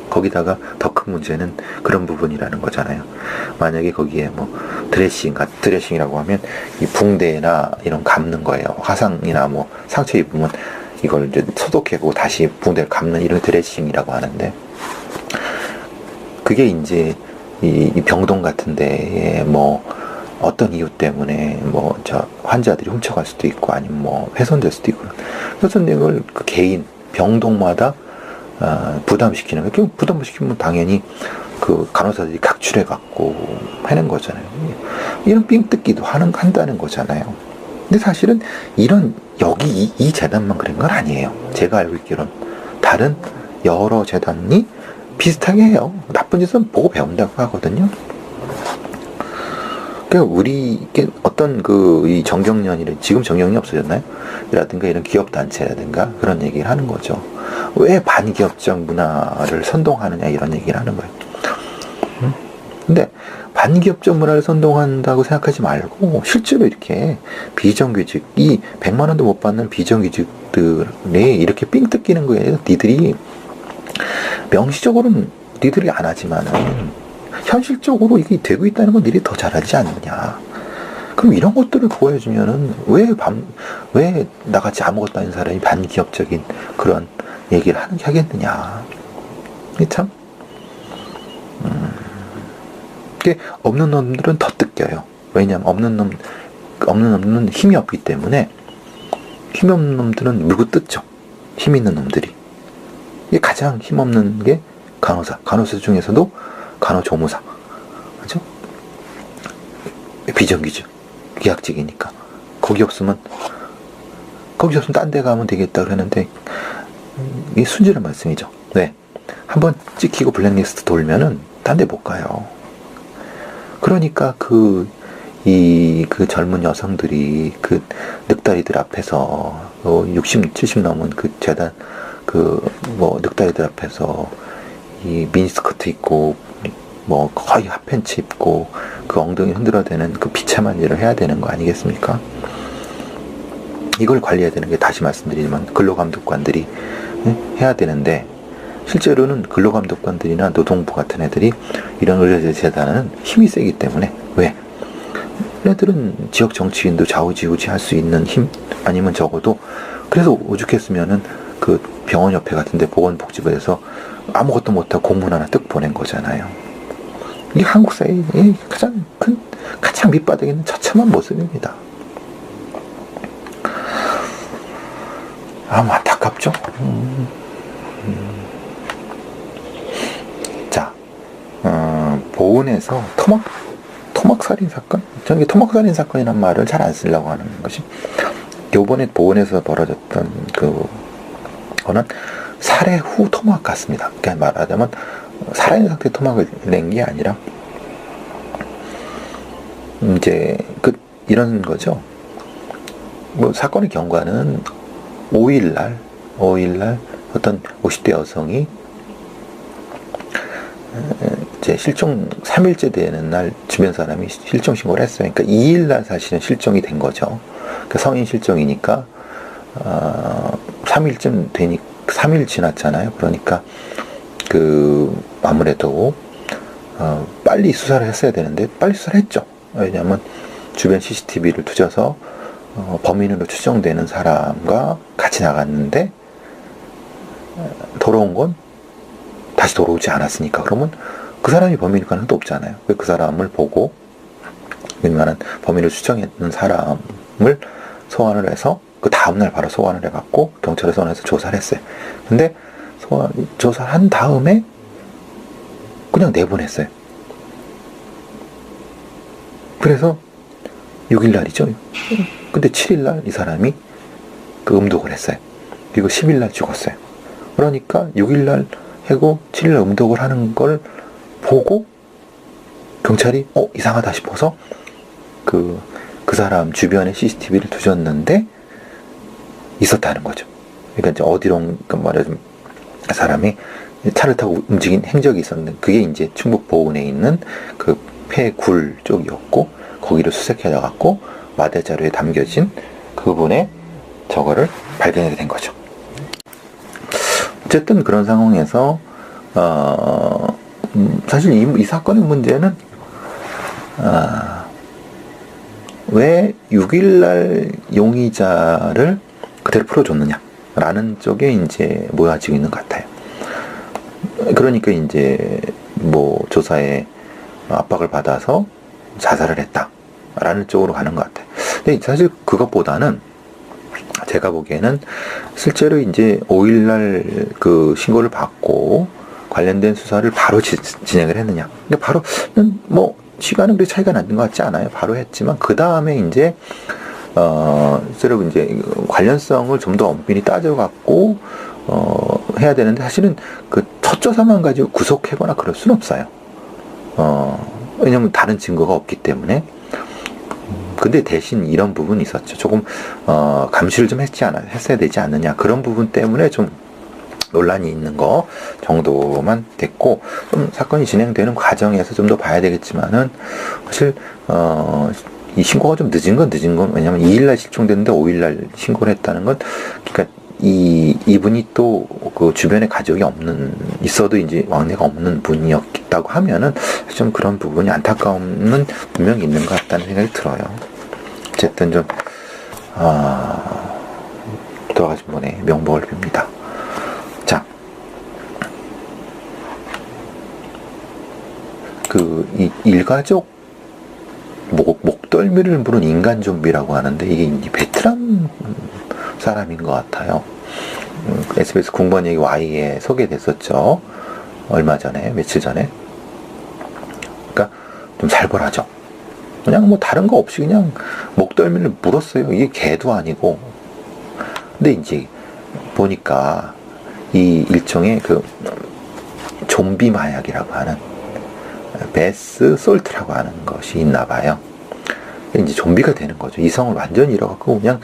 거기다가 더 큰 문제는 그런 부분이라는 거잖아요. 만약에 거기에 뭐 드레싱이라고 하면 이 붕대나 이런 감는 거예요. 화상이나 뭐 상처 입으면 이걸 이제 소독하고 다시 붕대를 감는 이런 드레싱이라고 하는데, 그게 이제 이 병동 같은 데에 뭐 어떤 이유 때문에 뭐 환자들이 훔쳐갈 수도 있고 아니면 뭐 훼손될 수도 있고, 훼손된 걸 그 개인 병동마다 부담시키는 거예요. 부담시키면 당연히 그 간호사들이 각출해 갖고 하는 거잖아요. 이런 삥뜯기도 한다는 거잖아요. 근데 사실은 여기 이 재단만 그런 건 아니에요. 제가 알고 있기로는 다른 여러 재단이 비슷하게 해요. 나쁜 짓은 보고 배운다고 하거든요. 그러니까 어떤 이 정경련이라, 지금 정경련이 없어졌나요? 라든가 이런 기업단체라든가 그런 얘기를 하는 거죠. 왜 반기업적 문화를 선동하느냐 이런 얘기를 하는 거예요. 근데 반기업적 문화를 선동한다고 생각하지 말고, 실제로 이렇게 비정규직이 100만 원도 못 받는 비정규직들이 이렇게 삥 뜯기는 거예요. 니들이 명시적으로는 니들이 안 하지만은 현실적으로 이게 되고 있다는 건 니들이 더 잘하지 않느냐. 그럼 이런 것들을 보여주면은 왜 나같이 아무것도 아닌 사람이 반기업적인 그런 얘기를 하겠느냐. 이게 참 이게 없는 놈들은 더 뜯겨요. 왜냐하면 없는 놈들은 힘이 없기 때문에, 힘이 없는 놈들은 물고 뜯죠. 힘 있는 놈들이. 이게 가장 힘없는 게 간호사 중에서도 간호조무사, 그죠? 비정규직, 계약직이니까 거기 없으면 거기서 딴 데 가면 되겠다 그러는데, 이게 순진한 말씀이죠. 네. 한번 찍히고 블랙리스트 돌면은 딴 데 못 가요. 그러니까 그 젊은 여성들이 그 늑다리들 앞에서 60, 70 넘은 그 재단 늑다리들 앞에서 이 미니스커트 입고 뭐 거의 핫팬츠 입고 그 엉덩이 흔들어대는 그 비참한 일을 해야 되는 거 아니겠습니까? 이걸 관리해야 되는 게, 다시 말씀드리지만, 근로감독관들이 해야 되는데, 실제로는 근로감독관들이나 노동부 같은 애들이 이런 의료재단은 힘이 세기 때문에, 왜? 얘네들은 지역 정치인도 좌우지우지 할 수 있는 힘, 아니면 적어도, 그래서 오죽했으면은 그 병원 옆에 같은데 보건복지부에서 아무것도 못하고 공문 하나 뜩 보낸 거잖아요. 이게 한국 사회의 가장 밑바닥에 있는 처참한 모습입니다. 안타깝죠. 자, 보은에서 토막살인 사건? 저는 토막살인 사건이란 말을 잘 안 쓰려고 하는 것이, 요번에 보은에서 벌어졌던 그거는 살해 후 토막 같습니다. 그러니까 말하자면 살아있는 상태에 토막을 낸 게 아니라, 이제 이런 거죠. 뭐 사건의 경과는 5일날 어떤 50대 여성이 이제 실종 3일째 되는 날 주변 사람이 실종 신고를 했어요. 그러니까 2일날 사실은 실종이 된 거죠. 그러니까 성인 실종이니까 3일쯤 되니까 3일 지났잖아요. 그러니까 아무래도 빨리 수사를 했어야 되는데 빨리 수사를 했죠. 왜냐하면 주변 CCTV를 뒤져서 범인으로 추정되는 사람과 같이 나갔는데 돌아온 건 다시 돌아오지 않았으니까, 그러면 그 사람이 범인일 가능성도 없잖아요. 그 사람을 보고 웬만한 범인을 추정했는 사람을 소환을 해서 그 다음날 바로 소환을 해갖고 경찰에 소환해서 조사를 했어요. 근데 조사한 다음에 그냥 내보냈어요. 그래서 6일날이죠. 근데 7일날 이 사람이 음독을 했어요. 그리고 10일날 죽었어요. 그러니까 6일날 하고 7일날 음독을 하는 걸 보고 경찰이 이상하다 싶어서 그 사람 주변에 CCTV를 두셨는데 있었다는 거죠. 그러니까 이제 어디론가 말하자면 사람이 차를 타고 움직인 행적이 있었는데, 그게 이제 충북 보은에 있는 그 폐굴 쪽이었고, 거기를 수색해 갖고 마대 자료에 담겨진 그분의 저거를 발견하게 된 거죠. 어쨌든 그런 상황에서 사실 이 사건의 문제는 왜 6일날 용의자를 그대로 풀어줬느냐라는 쪽에 이제 모아지고 있는 것 같아요. 그러니까 이제 뭐 조사에 압박을 받아서 자살을 했다라는 쪽으로 가는 것 같아요. 근데 사실 그것보다는 제가 보기에는 실제로 이제 5일날 그 신고를 받고 관련된 수사를 바로 진행을 했느냐. 근데 바로 뭐 시간은 그렇게 차이가 나는 것 같지 않아요. 바로 했지만 그 다음에 이제 실제로 이제 관련성을 좀 더 엄밀히 따져갖고 해야 되는데, 사실은 그 첫 조사만 가지고 구속하거나 그럴 수는 없어요. 왜냐면 다른 증거가 없기 때문에. 근데 대신 이런 부분이 있었죠. 조금 감시를 좀 했어야 되지 않느냐, 그런 부분 때문에 좀 논란이 있는 거 정도만 됐고, 좀 사건이 진행되는 과정에서 좀 더 봐야 되겠지만은, 사실 이 신고가 좀 늦은 건 왜냐면 2일날 실종됐는데 5일날 신고를 했다는 건, 그러니까 이분이 또 그 주변에 가족이 있어도 이제 왕래가 없는 분이었다고 하면은 좀 그런 부분이 안타까움은 분명히 있는 것 같다는 생각이 들어요. 어쨌든 좀 돌아가신 분의 명복을 빕니다. 자, 이 일가족 목덜미를 무는 인간 좀비라고 하는데, 이게 이제 베트남 사람인 것 같아요. SBS 궁번 얘기 Y에 소개됐었죠. 며칠 전에. 그러니까 좀 살벌하죠. 그냥 뭐 다른 거 없이 그냥 목덜미를 물었어요. 이게 개도 아니고. 근데 이제 보니까 이 일종의 그 좀비 마약이라고 하는 베스 솔트라고 하는 것이 있나 봐요. 이제 좀비가 되는 거죠. 이성을 완전히 잃어갖고 그냥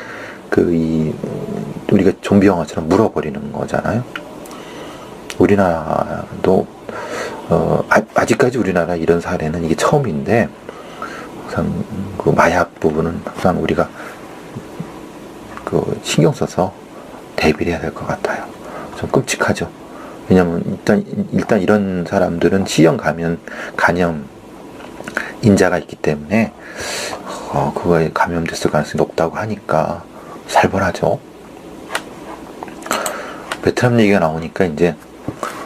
우리가 좀비 영화처럼 물어버리는 거잖아요. 우리나라도 아직까지 우리나라 이런 사례는 이게 처음인데, 항상 그 마약 부분은 항상 우리가 그 신경 써서 대비를 해야 될 것 같아요. 좀 끔찍하죠. 왜냐면 일단 이런 사람들은 C형 간염 인자가 있기 때문에 그거에 감염됐을 가능성이 높다고 하니까 살벌하죠. 베트남 얘기가 나오니까 이제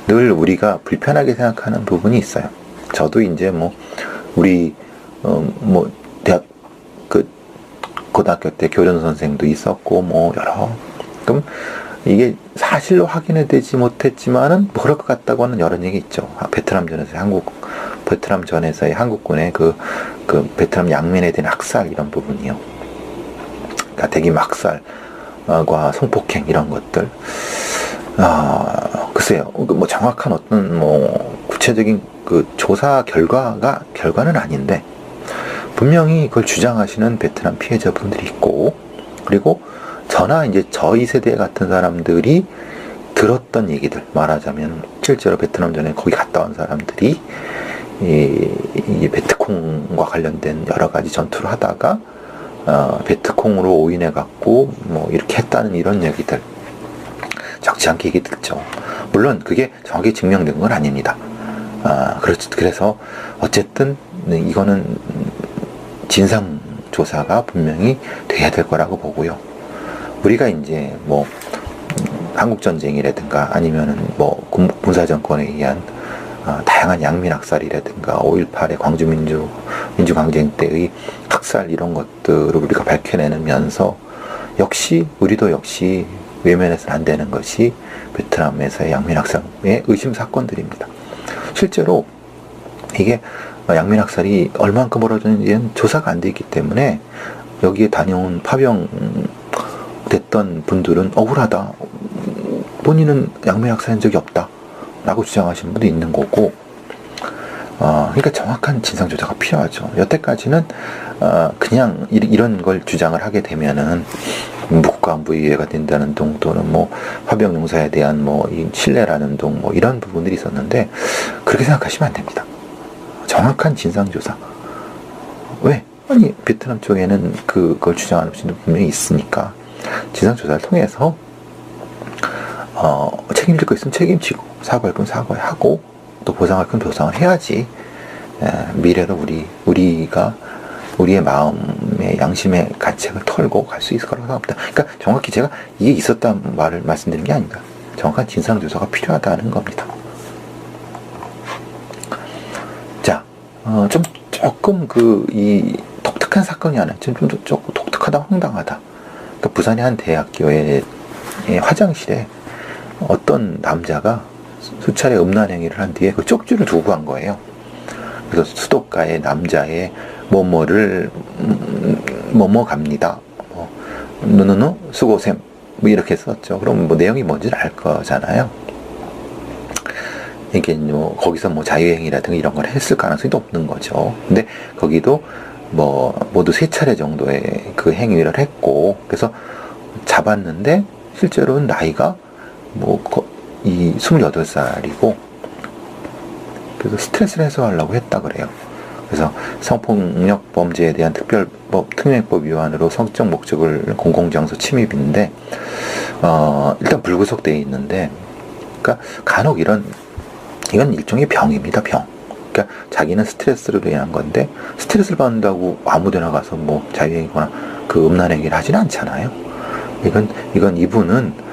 늘 우리가 불편하게 생각하는 부분이 있어요. 저도 이제 우리 대학 고등학교 때 교련 선생도 있었고 여러, 그럼 이게 사실로 확인이 되지 못했지만은 그럴 것 같다고 하는 여러 얘기 있죠. 베트남 전에서의 한국군의 그 베트남 양민에 대한 학살 이런 부분이요. 그러니까 대규모 학살과 성폭행 이런 것들. 글쎄요. 정확한 어떤 구체적인 그 조사 결과는 아닌데, 분명히 그걸 주장하시는 베트남 피해자분들이 있고, 그리고 저나 이제 저희 세대 같은 사람들이 들었던 얘기들, 말하자면 실제로 베트남 전에 거기 갔다 온 사람들이 이 베트콩과 관련된 여러 가지 전투를 하다가 베트콩으로 오인해 갖고 이렇게 했다는 이런 얘기들 적지 않게 얘기 듣죠. 물론 그게 정확히 증명된 건 아닙니다. 그래서 어쨌든 이거는 진상조사가 분명히 돼야 될 거라고 보고요. 우리가 이제 한국전쟁이라든가 아니면은 군사정권에 의한 다양한 양민학살이라든가 5.18의 민주항쟁 때의 학살 이런 것들을 우리가 밝혀내면서 우리도 역시 외면해서는 안 되는 것이 베트남에서의 양민학살의 의심 사건들입니다. 실제로 이게 양민학살이 얼만큼 벌어졌는지는 조사가 안 돼 있기 때문에 여기에 다녀온 파병됐던 분들은 억울하다, 본인은 양민학살한 적이 없다 라고 주장하시는 분도 있는 거고, 그러니까 정확한 진상조사가 필요하죠. 여태까지는 그냥 이런 걸 주장을 하게 되면은 국가안보위해가 된다는 등, 또는 화병용사에 대한 신뢰라는 등 이런 부분들이 있었는데, 그렇게 생각하시면 안 됩니다. 정확한 진상조사. 왜? 아니 베트남 쪽에는 그걸 주장하는 분이 분명히 있으니까 진상조사를 통해서 책임질 거 있으면 책임지고, 사과할 건 사과하고, 또 보상할 건 보상을 해야지 미래로 우리의 마음의 양심의 가책을 털고 갈 수 있을 거라고 생각합니다. 그러니까 정확히 제가 이게 있었다는 말을 말씀드리는 게 아닙니다. 정확한 진상조사가 필요하다는 겁니다. 자, 조금 이 독특한 사건이 하나, 조금 독특하다, 황당하다. 그러니까 부산의 한 대학교의 화장실에 어떤 남자가 수차례 음란 행위를 한 뒤에 그 쪽지를 두고 간 거예요. 그래서 수도가의 남자의 뭐뭐를 뭐뭐 갑니다. 누누누 수고샘 이렇게 썼죠. 그럼 내용이 뭔지는 알 거잖아요. 이게 거기서 자유행위라든가 이런 걸 했을 가능성이 높는 거죠. 근데 거기도 모두 3차례 정도의 그 행위를 했고, 그래서 잡았는데 실제로는 나이가 28살이고, 그래서 스트레스를 해소하려고 했다 그래요. 그래서 성폭력 범죄에 대한 특례법 위반으로 성적 목적을 공공장소 침입인데, 일단 불구속되어 있는데, 그러니까 간혹 이건 일종의 병입니다, 병. 그러니까 자기는 스트레스로 인한 건데, 스트레스를 받는다고 아무데나 가서 자유행위거나 그 음란행위를 하지는 않잖아요. 이분은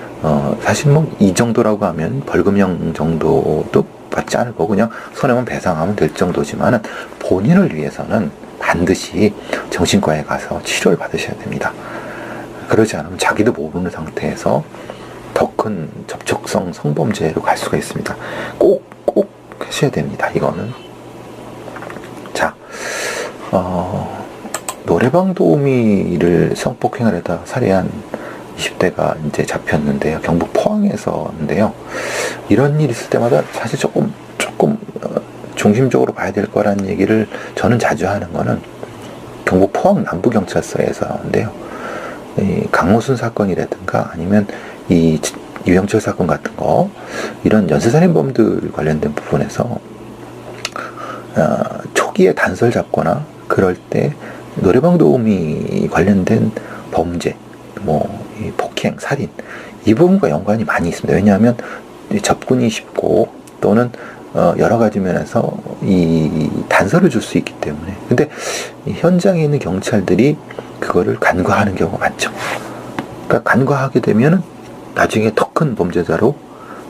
사실 이 정도라고 하면 벌금형 정도도 받지 않을 거고, 그냥 손해만 배상하면 될 정도지만은 본인을 위해서는 반드시 정신과에 가서 치료를 받으셔야 됩니다. 그러지 않으면 자기도 모르는 상태에서 더 큰 접촉성 성범죄로 갈 수가 있습니다. 꼭 하셔야 됩니다. 이거는. 자, 노래방 도우미를 성폭행을 해다 살해한 20대가 이제 잡혔는데요. 경북 포항에서인데요. 이런 일이 있을 때마다 사실 조금 중심적으로 봐야 될 거라는 얘기를 저는 자주 하는 거는 경북 포항 남부경찰서에서인데요. 이 강호순 사건이라든가 아니면 이 유영철 사건 같은 거, 이런 연쇄살인범들 관련된 부분에서 초기에 단서를 잡거나 그럴 때 노래방 도우미 관련된 범죄, 이 폭행, 살인, 이 부분과 연관이 많이 있습니다. 왜냐하면 접근이 쉽고 또는 여러 가지 면에서 이 단서를 줄 수 있기 때문에. 근데 현장에 있는 경찰들이 그거를 간과하는 경우가 많죠. 그러니까 간과하게 되면은 나중에 더 큰 범죄자로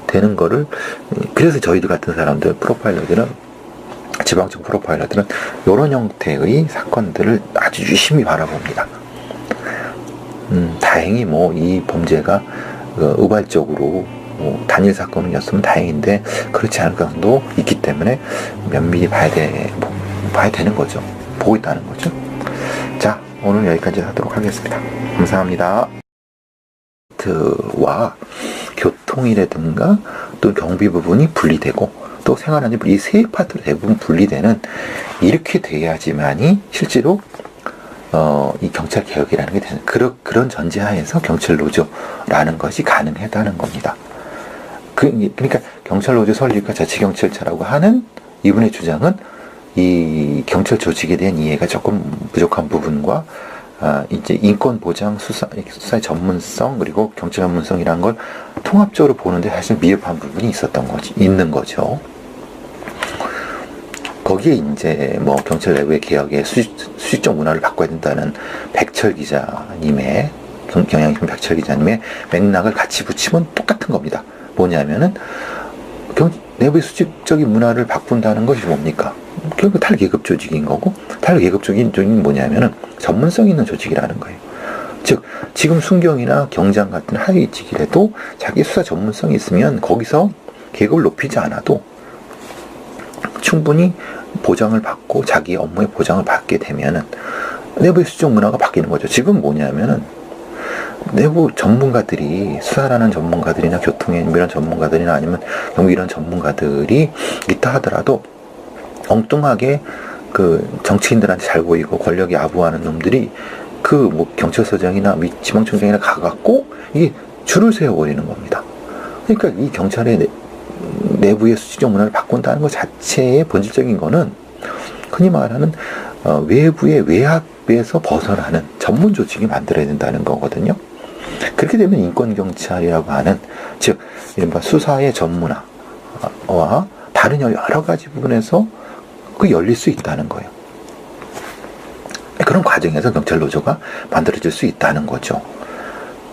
되는 거를, 그래서 저희들 같은 사람들, 프로파일러들은, 지방청 프로파일러들은 이런 형태의 사건들을 아주 유심히 바라봅니다. 다행히 이 범죄가 우발적으로 단일 사건이었으면 다행인데 그렇지 않을 가능성도 있기 때문에 면밀히 봐야 되는 거죠. 보고 있다는 거죠. 자, 오늘 여기까지 하도록 하겠습니다. 감사합니다. 와 교통이라든가 또 경비 부분이 분리되고 또 생활안전 이 세 파트로 대부분 분리되는, 이렇게 돼야지만이 실제로 이 경찰 개혁이라는 게 되는, 그런 전제하에서 경찰 노조라는 것이 가능하다는 겁니다. 그러니까 경찰 노조 설립과 자치경찰차라고 하는 이분의 주장은 이 경찰 조직에 대한 이해가 조금 부족한 부분과 이제 인권 보장, 수사의 전문성, 그리고 경찰 전문성이라는 걸 통합적으로 보는데 사실 미흡한 부분이 있는 거죠. 거기에 이제 경찰 내부의 개혁의 수직적 문화를 바꿔야 된다는 백철 기자님의, 경향신문 백철 기자님의 맥락을 같이 붙이면 똑같은 겁니다. 뭐냐면은 내부의 수직적인 문화를 바꾼다는 것이 뭡니까? 결국 탈계급 조직인 거고, 탈계급 조직이 뭐냐면은 전문성 있는 조직이라는 거예요. 즉 지금 순경이나 경장 같은 하위직이라도 자기 수사 전문성이 있으면 거기서 계급을 높이지 않아도 충분히 보장을 받고 자기 업무의 보장을 받게 되면은 내부의 수직 문화가 바뀌는 거죠. 지금 뭐냐면은 내부 전문가들이, 수사라는 전문가들이나 교통의 이런 전문가들이나 아니면 경비 이런 전문가들이 있다 하더라도 엉뚱하게 정치인들한테 잘 보이고 권력이 아부하는 놈들이 경찰서장이나 지방청장이나 가갖고 이게 줄을 세워버리는 겁니다. 그러니까 이 경찰의 내부의 수직적 문화를 바꾼다는 것 자체의 본질적인 거는 흔히 말하는 외부의 외압에서 벗어나는 전문 조직이 만들어야 된다는 거거든요. 그렇게 되면 인권경찰이라고 하는, 즉 이른바 수사의 전문화와 다른 여러 가지 부분에서 열릴 수 있다는 거예요. 그런 과정에서 경찰 노조가 만들어질 수 있다는 거죠.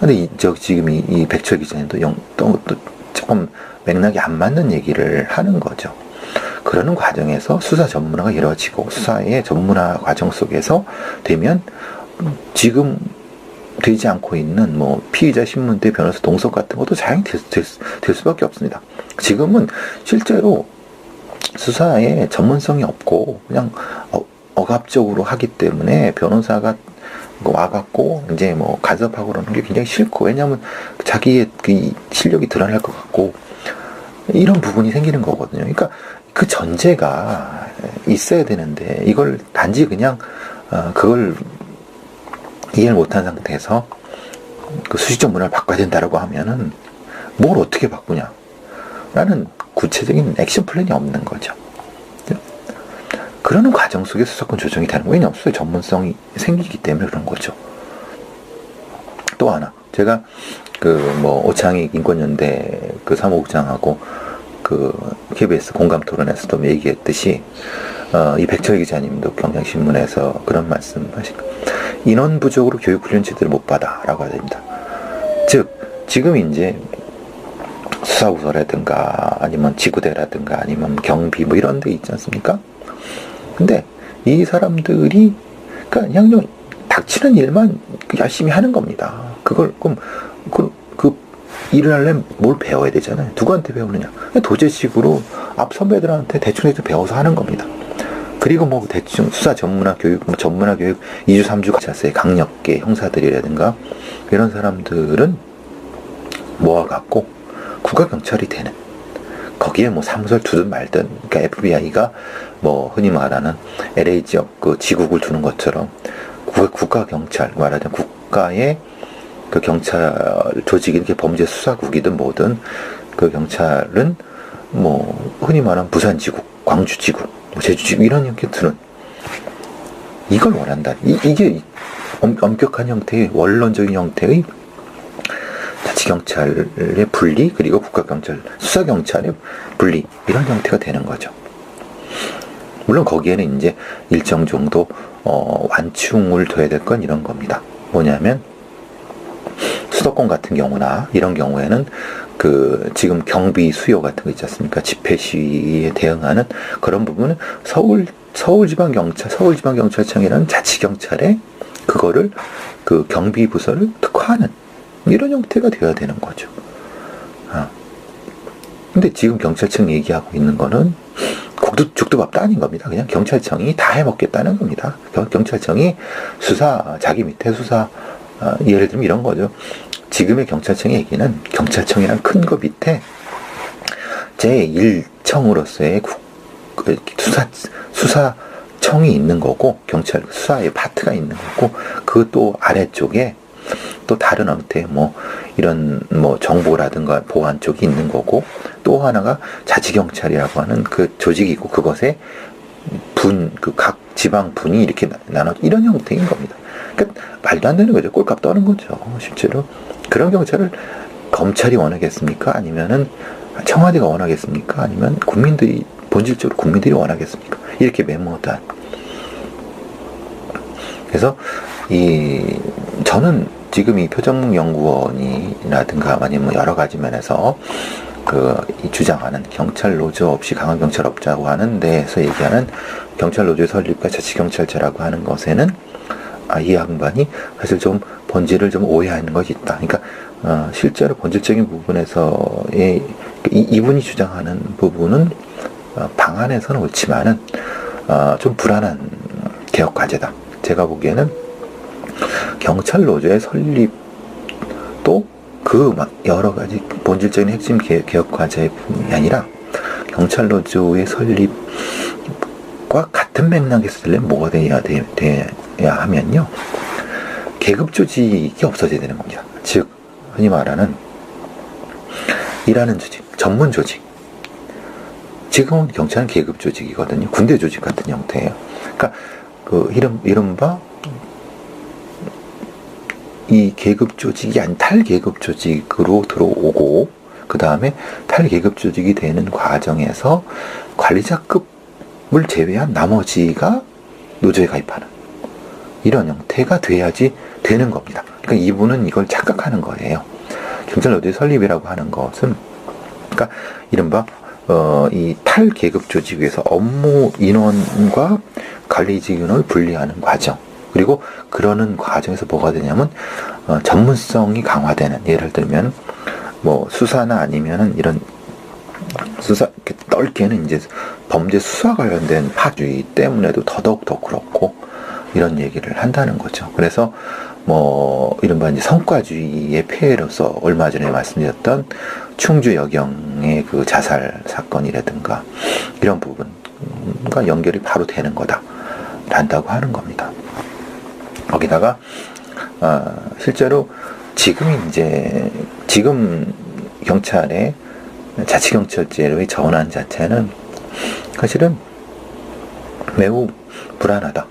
근데 지금 이 백철 기자님도 또 조금 맥락이 안 맞는 얘기를 하는 거죠. 그러는 과정에서 수사 전문화가 이루어지고 수사의 전문화 과정 속에서 되면 지금 되지 않고 있는 피의자 신문대 변호사 동석 같은 것도 자연히 될 수밖에 없습니다. 지금은 실제로 수사에 전문성이 없고 그냥 억압적으로 하기 때문에 변호사가 와갖고 이제 간섭하고 그러는 게 굉장히 싫고, 왜냐하면 자기의 실력이 드러날 것 같고 이런 부분이 생기는 거거든요. 그러니까 그 전제가 있어야 되는데 이걸 단지 그냥 그걸 이해를 못한 상태에서 수직적 문화를 바꿔야 된다라고 하면은 뭘 어떻게 바꾸냐 라는 구체적인 액션 플랜이 없는 거죠. 그러는 과정 속에 수사권 조정이 되는 거예요. 왜냐하면 수사의 전문성이 생기기 때문에 그런 거죠. 또 하나, 제가 오창익 인권연대 사무국장하고 KBS 공감 토론에서도 얘기했듯이 이 백철 기자님도 경향신문에서 그런 말씀하신 거, 인원 부족으로 교육훈련 제대로 못 받아라고 해야 됩니다. 즉 지금 이제 수사부서라든가 아니면 지구대라든가 아니면 경비 이런 데 있지 않습니까? 근데 이 사람들이 그냥 닥치는 일만 열심히 하는 겁니다. 그걸 그 일을 하려면 뭘 배워야 되잖아요. 누구한테 배우느냐? 도제식으로 앞 선배들한테 대충 배워서 하는 겁니다. 그리고 뭐 대충 수사 전문화 교육, 뭐 전문화 교육 2주 3주 가셨어요. 강력계 형사들이라든가 이런 사람들은 모아갖고 국가경찰이 되는, 거기에 뭐 사무소를 두든 말든, 그러니까 FBI가 뭐 흔히 말하는 LA 지역 그 지국을 두는 것처럼 국가경찰, 말하자면 국가의 그 경찰 조직이 이렇게 범죄 수사국이든 뭐든 그 경찰은 뭐 흔히 말하는 부산지국, 광주지국, 뭐 제주지국 이런 형태들은 이걸 원한다. 이게 엄격한 형태의 원론적인 형태의 자치경찰의 분리, 그리고 국가경찰, 수사경찰의 분리, 이런 형태가 되는 거죠. 물론 거기에는 이제 일정 정도 완충을 둬야 될 건 이런 겁니다. 뭐냐면 수도권 같은 경우나 이런 경우에는 그 지금 경비 수요 같은 거 있지 않습니까? 집회 시위에 대응하는 그런 부분은 서울지방경찰청이라는 자치경찰에 그거를 그 경비 부서를 특화하는 이런 형태가 되어야 되는 거죠. 근데 지금 경찰청 얘기하고 있는 거는 죽도 밥도 아닌 겁니다. 그냥 경찰청이 다 해먹겠다는 겁니다. 경찰청이 자기 밑에 수사, 예를 들면 이런 거죠. 지금의 경찰청의 얘기는 경찰청이란 큰 거 밑에 제1청으로서의 수사청이 있는 거고, 경찰 수사의 파트가 있는 거고, 그 또 아래쪽에 또 다른 형태 뭐 이런 뭐 정보라든가 보안 쪽이 있는 거고, 또 하나가 자치경찰이라고 하는 그 조직이 있고, 그것에 각 지방 분이 이렇게 나눠, 이런 형태인 겁니다. 그러니까 말도 안 되는 거죠. 꼴값 떠는 거죠. 실제로 그런 경찰을 검찰이 원하겠습니까? 아니면은 청와대가 원하겠습니까? 아니면 본질적으로 국민들이 원하겠습니까? 이렇게 메모다. 그래서 저는 지금 이 표정문 연구원이라든가 아니면 여러 가지 면에서 이 주장하는 경찰 노조 없이 강한 경찰 없자고 하는 데에서 얘기하는 경찰 노조의 설립과 자치경찰제라고 하는 것에는 이 양반이 사실 좀 본질을 좀 오해하는 것이 있다. 그러니까 실제로 본질적인 부분에서의 이분이 주장하는 부분은 방안에서는 옳지만은 좀 불안한 개혁 과제다. 제가 보기에는 경찰 노조의 설립도 그 여러 가지 본질적인 핵심 개혁 과제뿐이 아니라 경찰 노조의 설립과 같은 맥락에서 들려면 뭐가 돼야 하면요, 계급 조직이 없어져야 되는 겁니다. 즉 흔히 말하는 일하는 조직, 전문 조직. 지금은 경찰은 계급 조직이거든요. 군대 조직 같은 형태예요. 그러니까 이른바 이 계급 조직이 아닌 탈계급 조직으로 들어오고, 그 다음에 탈계급 조직이 되는 과정에서 관리자급을 제외한 나머지가 노조에 가입하는 이런 형태가 돼야지 되는 겁니다. 그러니까 이분은 이걸 착각하는 거예요. 경찰 노조의 설립이라고 하는 것은, 그러니까 이른바 이 탈계급 조직에서 업무 인원과 관리직 인원을 분리하는 과정, 그리고 그러는 과정에서 뭐가 되냐면 전문성이 강화되는, 예를 들면 뭐 수사나 아니면은 이런 수사, 넓게는 이제 범죄 수사 관련된 파주의 때문에도 더더욱 더 그렇고 이런 얘기를 한다는 거죠. 그래서 뭐 이른바 이제 성과주의의 폐해로서 얼마 전에 말씀드렸던 충주 여경의 그 자살 사건이라든가 이런 부분과 연결이 바로 되는 거다 란다고 하는 겁니다. 거기다가 실제로 지금 경찰의 자치경찰제로의 전환 자체는 사실은 매우 불안하다.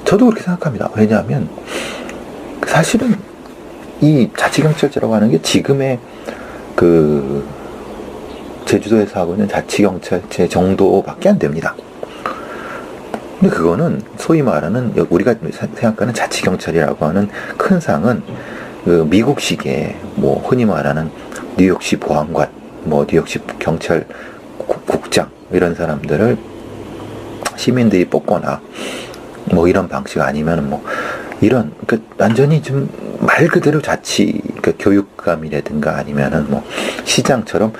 저도 그렇게 생각합니다. 왜냐하면 사실은 이 자치경찰제라고 하는 게 지금의 그 제주도에서 하고 있는 자치경찰제 정도밖에 안 됩니다. 근데 그거는 소위 말하는 우리가 생각하는 자치경찰이라고 하는 큰 상은 그 미국식의 뭐 흔히 말하는 뉴욕시 보안관, 뭐 뉴욕시 경찰 국장 이런 사람들을 시민들이 뽑거나 뭐 이런 방식 아니면 뭐 이런 완전히 좀 말 그대로 자치 교육감이라든가 아니면은 뭐 시장처럼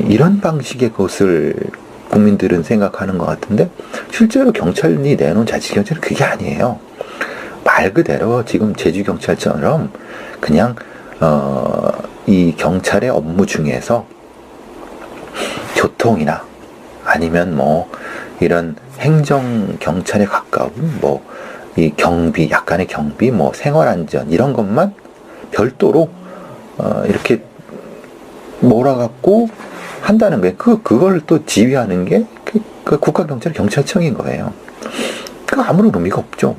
이런 방식의 것을 국민들은 생각하는 것 같은데 실제로 경찰이 내놓은 자치경찰은 그게 아니에요. 말 그대로 지금 제주경찰처럼 그냥 이 경찰의 업무 중에서 교통이나 아니면 뭐 이런 행정 경찰에 가까운 뭐 이 경비, 약간의 경비, 뭐 생활안전 이런 것만 별도로 이렇게 몰아갖고 한다는 거예요. 그걸 또 지휘하는 게 그 국가경찰청인 거예요. 그 아무런 의미가 없죠.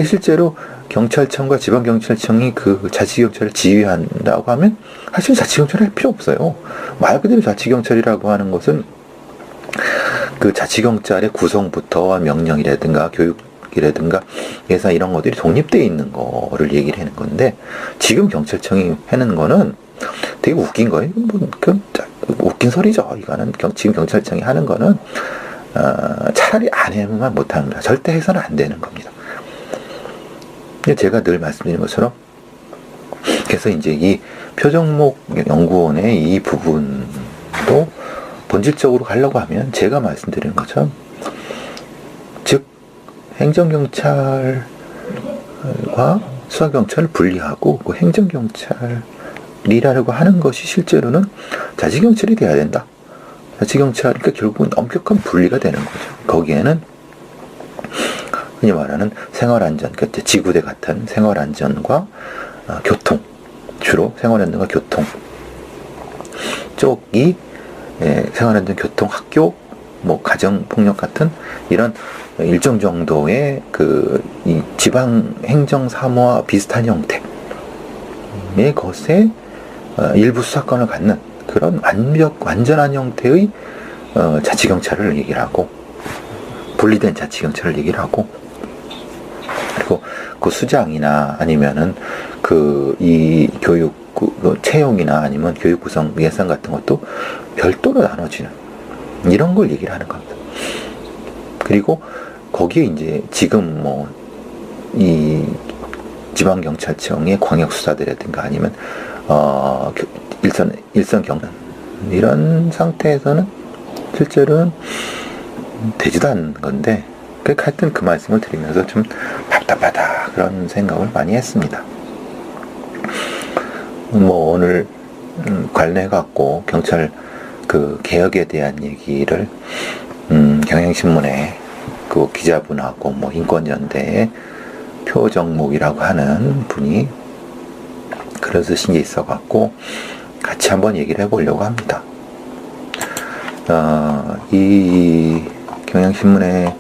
실제로 경찰청과 지방경찰청이 그 자치경찰을 지휘한다고 하면 사실 자치경찰을 할 필요 없어요. 말 그대로 자치경찰이라고 하는 것은 그 자치경찰의 구성부터 명령이라든가 교육이라든가 예산 이런 것들이 독립되어 있는 거를 얘기를 하는 건데 지금 경찰청이 하는 거는 되게 웃긴 거예요. 뭐, 웃긴 소리죠. 이거는 지금 경찰청이 하는 거는 차라리 안 해만 못합니다. 절대 해서는 안 되는 겁니다. 제가 늘 말씀드린 것처럼 그래서 이제 이 표정목 연구원의 이 부분도 본질적으로 가려고 하면 제가 말씀드린 것처럼 즉 행정경찰과 수사경찰을 분리하고 그 행정경찰이라고 하는 것이 실제로는 자치경찰이 돼야 된다. 자치경찰이니까 결국은 엄격한 분리가 되는 거죠. 거기에는 흔히 말하는 생활안전, 그러니까 지구대 같은 생활안전과 교통, 주로 생활안전과 교통 쪽이 생활안전, 교통, 학교, 뭐 가정폭력 같은 이런 일정 정도의 이 지방 행정 사무와 비슷한 형태의 것에 일부 수사권을 갖는 그런 완전한 형태의 자치경찰을 얘기를 하고 분리된 자치경찰을 얘기를 하고 그리고 그 수장이나 아니면은 이 교육 채용이나 아니면 교육 구성 예산 같은 것도 별도로 나눠지는 이런 걸 얘기를 하는 겁니다. 그리고 거기에 이제 지금 뭐 이 지방경찰청의 광역수사대라든가 아니면 일선 경찰 이런 상태에서는 실제로는 되지도 않는 건데 하여튼 그 말씀을 드리면서 좀 답답하다 그런 생각을 많이 했습니다. 뭐 오늘 관련해갖고 경찰 그 개혁에 대한 얘기를 경향신문에 그 기자분하고 뭐 인권연대의 표정목이라고 하는 분이 글을 쓰신 게 있어갖고 같이 한번 얘기를 해보려고 합니다. 이 경향신문에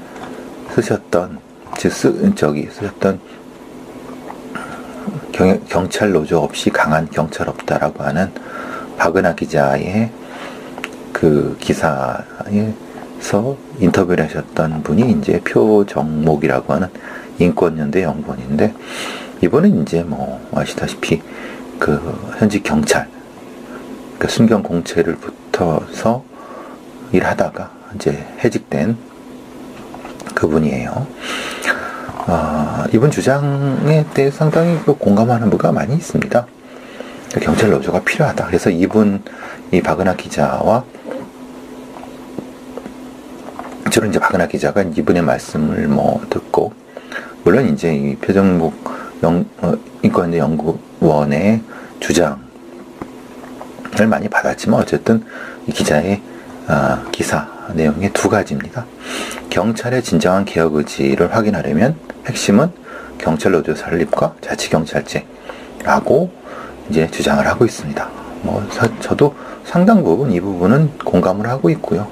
쓰셨던 경찰 노조 없이 강한 경찰 없다라고 하는 박은하 기자의 그 기사에서 인터뷰를 하셨던 분이 이제 표정목이라고 하는 인권연대 연구원인데 이번엔 이제 뭐 아시다시피 그 현직 경찰 그 순경 공채를 붙어서 일하다가 이제 해직된 그분이에요. 이분 주장에 대해 상당히 공감하는 부가 많이 있습니다. 경찰 노조가 필요하다. 그래서 이 박은하 기자와 주로 이제 박은하 기자가 이분의 말씀을 뭐 듣고 물론 이제 이 표정목 인권연대 연구원의 주장을 많이 받았지만 어쨌든 이 기자의 기사 내용이 두 가지입니다. 경찰의 진정한 개혁 의지를 확인하려면 핵심은 경찰 노조 설립과 자치경찰제라고 이제 주장을 하고 있습니다. 뭐 저도 상당 부분 이 부분은 공감을 하고 있고요.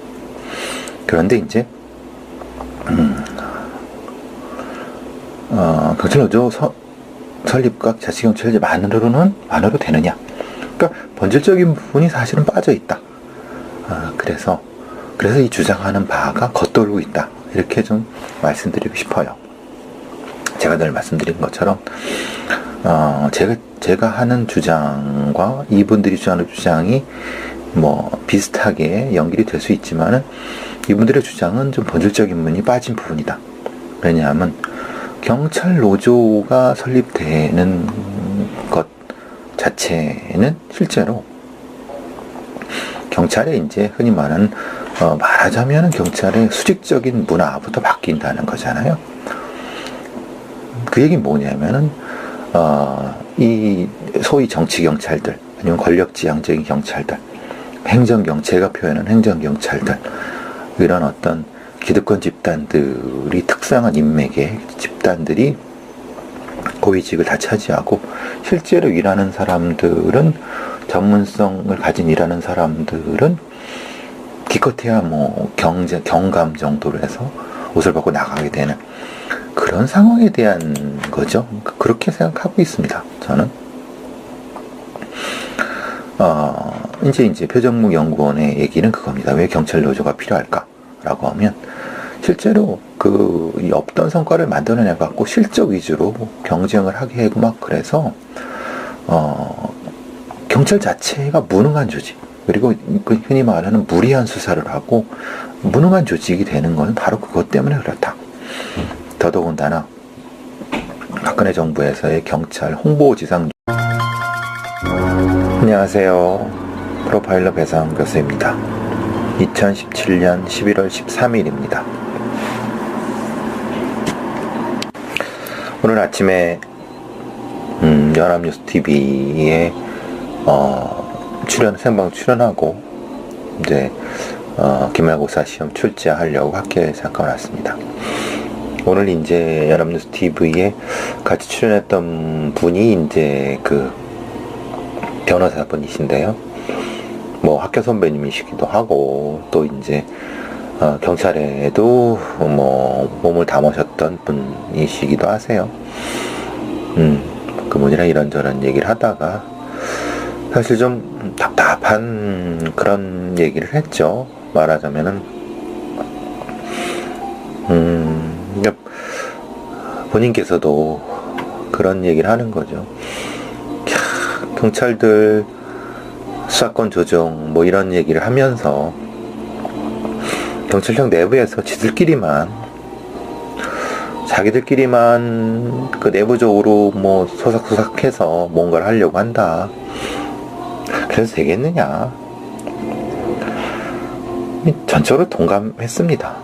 그런데 이제 경찰 노조 설립과 자치경찰제만으로 되느냐? 그러니까 본질적인 부분이 사실은 빠져 있다. 그래서 이 주장하는 바가 겉돌고 있다. 이렇게 좀 말씀드리고 싶어요. 제가 늘 말씀드린 것처럼 제가 하는 주장과 이분들이 주장하는 주장이 뭐 비슷하게 연결이 될 수 있지만은 이분들의 주장은 좀 본질적인 부분이 빠진 부분이다. 왜냐하면 경찰 노조가 설립되는 것 자체는 실제로 경찰의 이제 흔히 말하는 말하자면 경찰의 수직적인 문화부터 바뀐다는 거잖아요. 그 얘기는 뭐냐면은 이 소위 정치 경찰들 아니면 권력지향적인 경찰들, 제가 표현한 행정경찰들, 이런 어떤 기득권 집단들이 특성한 인맥의 집단들이 고위직을 다 차지하고, 실제로 일하는 사람들은, 전문성을 가진 일하는 사람들은 기껏해야 뭐 경감 정도로 해서 옷을 벗고 나가게 되는 그런 상황에 대한 거죠. 그렇게 생각하고 있습니다, 저는. 이제 표정무 연구원의 얘기는 그겁니다. 왜 경찰 노조가 필요할까라고 하면, 실제로 이 없던 성과를 만들어내 갖고 실적 위주로 경쟁을 하게 하고 막 그래서 경찰 자체가 무능한 조직, 그리고 흔히 말하는 무리한 수사를 하고 무능한 조직이 되는 것은 바로 그것 때문에 그렇다. 더더군다나 박근혜 정부에서의 경찰 홍보지상. 안녕하세요. 프로파일러 배상 교수입니다. 2017년 11월 13일입니다. 오늘 아침에 연합뉴스TV에 생방 출연하고 이제 기말고사 시험 출제하려고 학교에 잠깐 왔습니다. 오늘 이제 연합뉴스TV에 같이 출연했던 분이 이제 그 변호사분이신데요. 뭐 학교 선배님이시기도 하고, 또 이제 경찰에도 뭐 몸을 담으셨던 분이시기도 하세요. 그분이랑 이런저런 얘기를 하다가 사실 좀 답답한 그런 얘기를 했죠. 말하자면은 본인께서도 그런 얘기를 하는 거죠. 경찰들 수사권 조정 뭐 이런 얘기를 하면서 경찰청 내부에서 자기들끼리만 그 내부적으로 뭐 소삭소삭해서 뭔가를 하려고 한다. 그래서 되겠느냐? 전적으로 동감했습니다.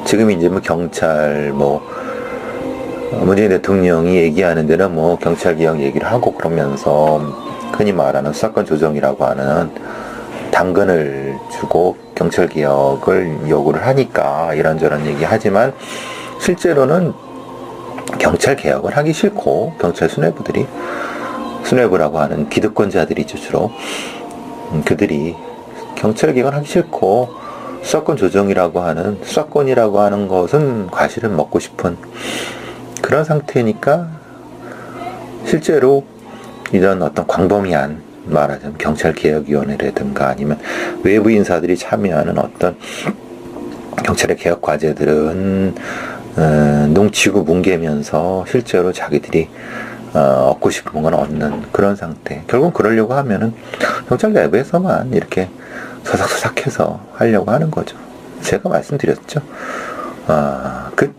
지금 이제 뭐 경찰 문재인 대통령이 얘기하는 데는 뭐 경찰개혁 얘기를 하고 그러면서 흔히 말하는 수사권 조정이라고 하는 당근을 주고 경찰개혁을 요구를 하니까 이런저런 얘기 하지만, 실제로는 경찰개혁을 하기 싫고, 경찰 수뇌부라고 하는 기득권자들이죠, 주로. 그들이 경찰개혁을 하기 싫고, 수사권이라고 하는 것은 과실은 먹고 싶은 그런 상태니까, 실제로 이런 어떤 광범위한, 말하자면 경찰개혁위원회라든가 아니면 외부 인사들이 참여하는 어떤 경찰의 개혁 과제들은 농치고 뭉개면서 실제로 자기들이 얻고 싶은 건 얻는 그런 상태. 결국 그러려고 하면은 경찰 내부에서만 이렇게 서삭서삭해서 하려고 하는 거죠. 제가 말씀드렸죠.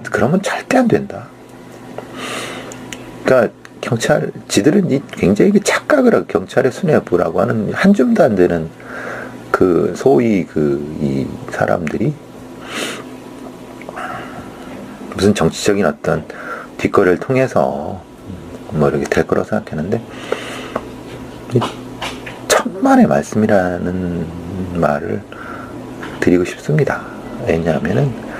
그러면 절대 안 된다. 그러니까 지들은 굉장히 착각을 하고, 경찰의 수뇌부라고 하는 한 줌도 안 되는 소위 이 사람들이 무슨 정치적인 어떤 뒷거리를 통해서 뭐 이렇게 될 거라고 생각했는데, 천만의 말씀이라는 말을 드리고 싶습니다. 왜냐하면은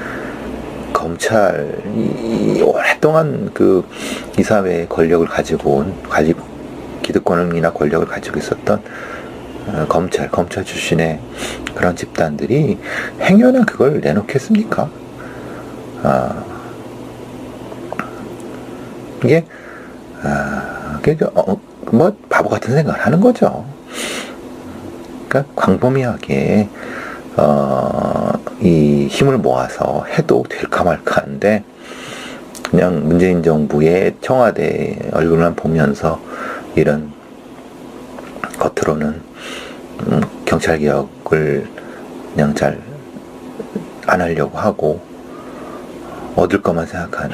검찰이 오랫동안 이 사회의 권력을 가지고 온, 기득권이나 권력을 가지고 있었던 검찰 출신의 그런 집단들이 행여나 그걸 내놓겠습니까? 이게 뭐 바보 같은 생각을 하는 거죠. 그러니까 광범위하게 이 힘을 모아서 해도 될까 말까한데, 그냥 문재인 정부의 청와대 얼굴만 보면서 이런 겉으로는 경찰개혁을 그냥 잘 안 하려고 하고 얻을 것만 생각하는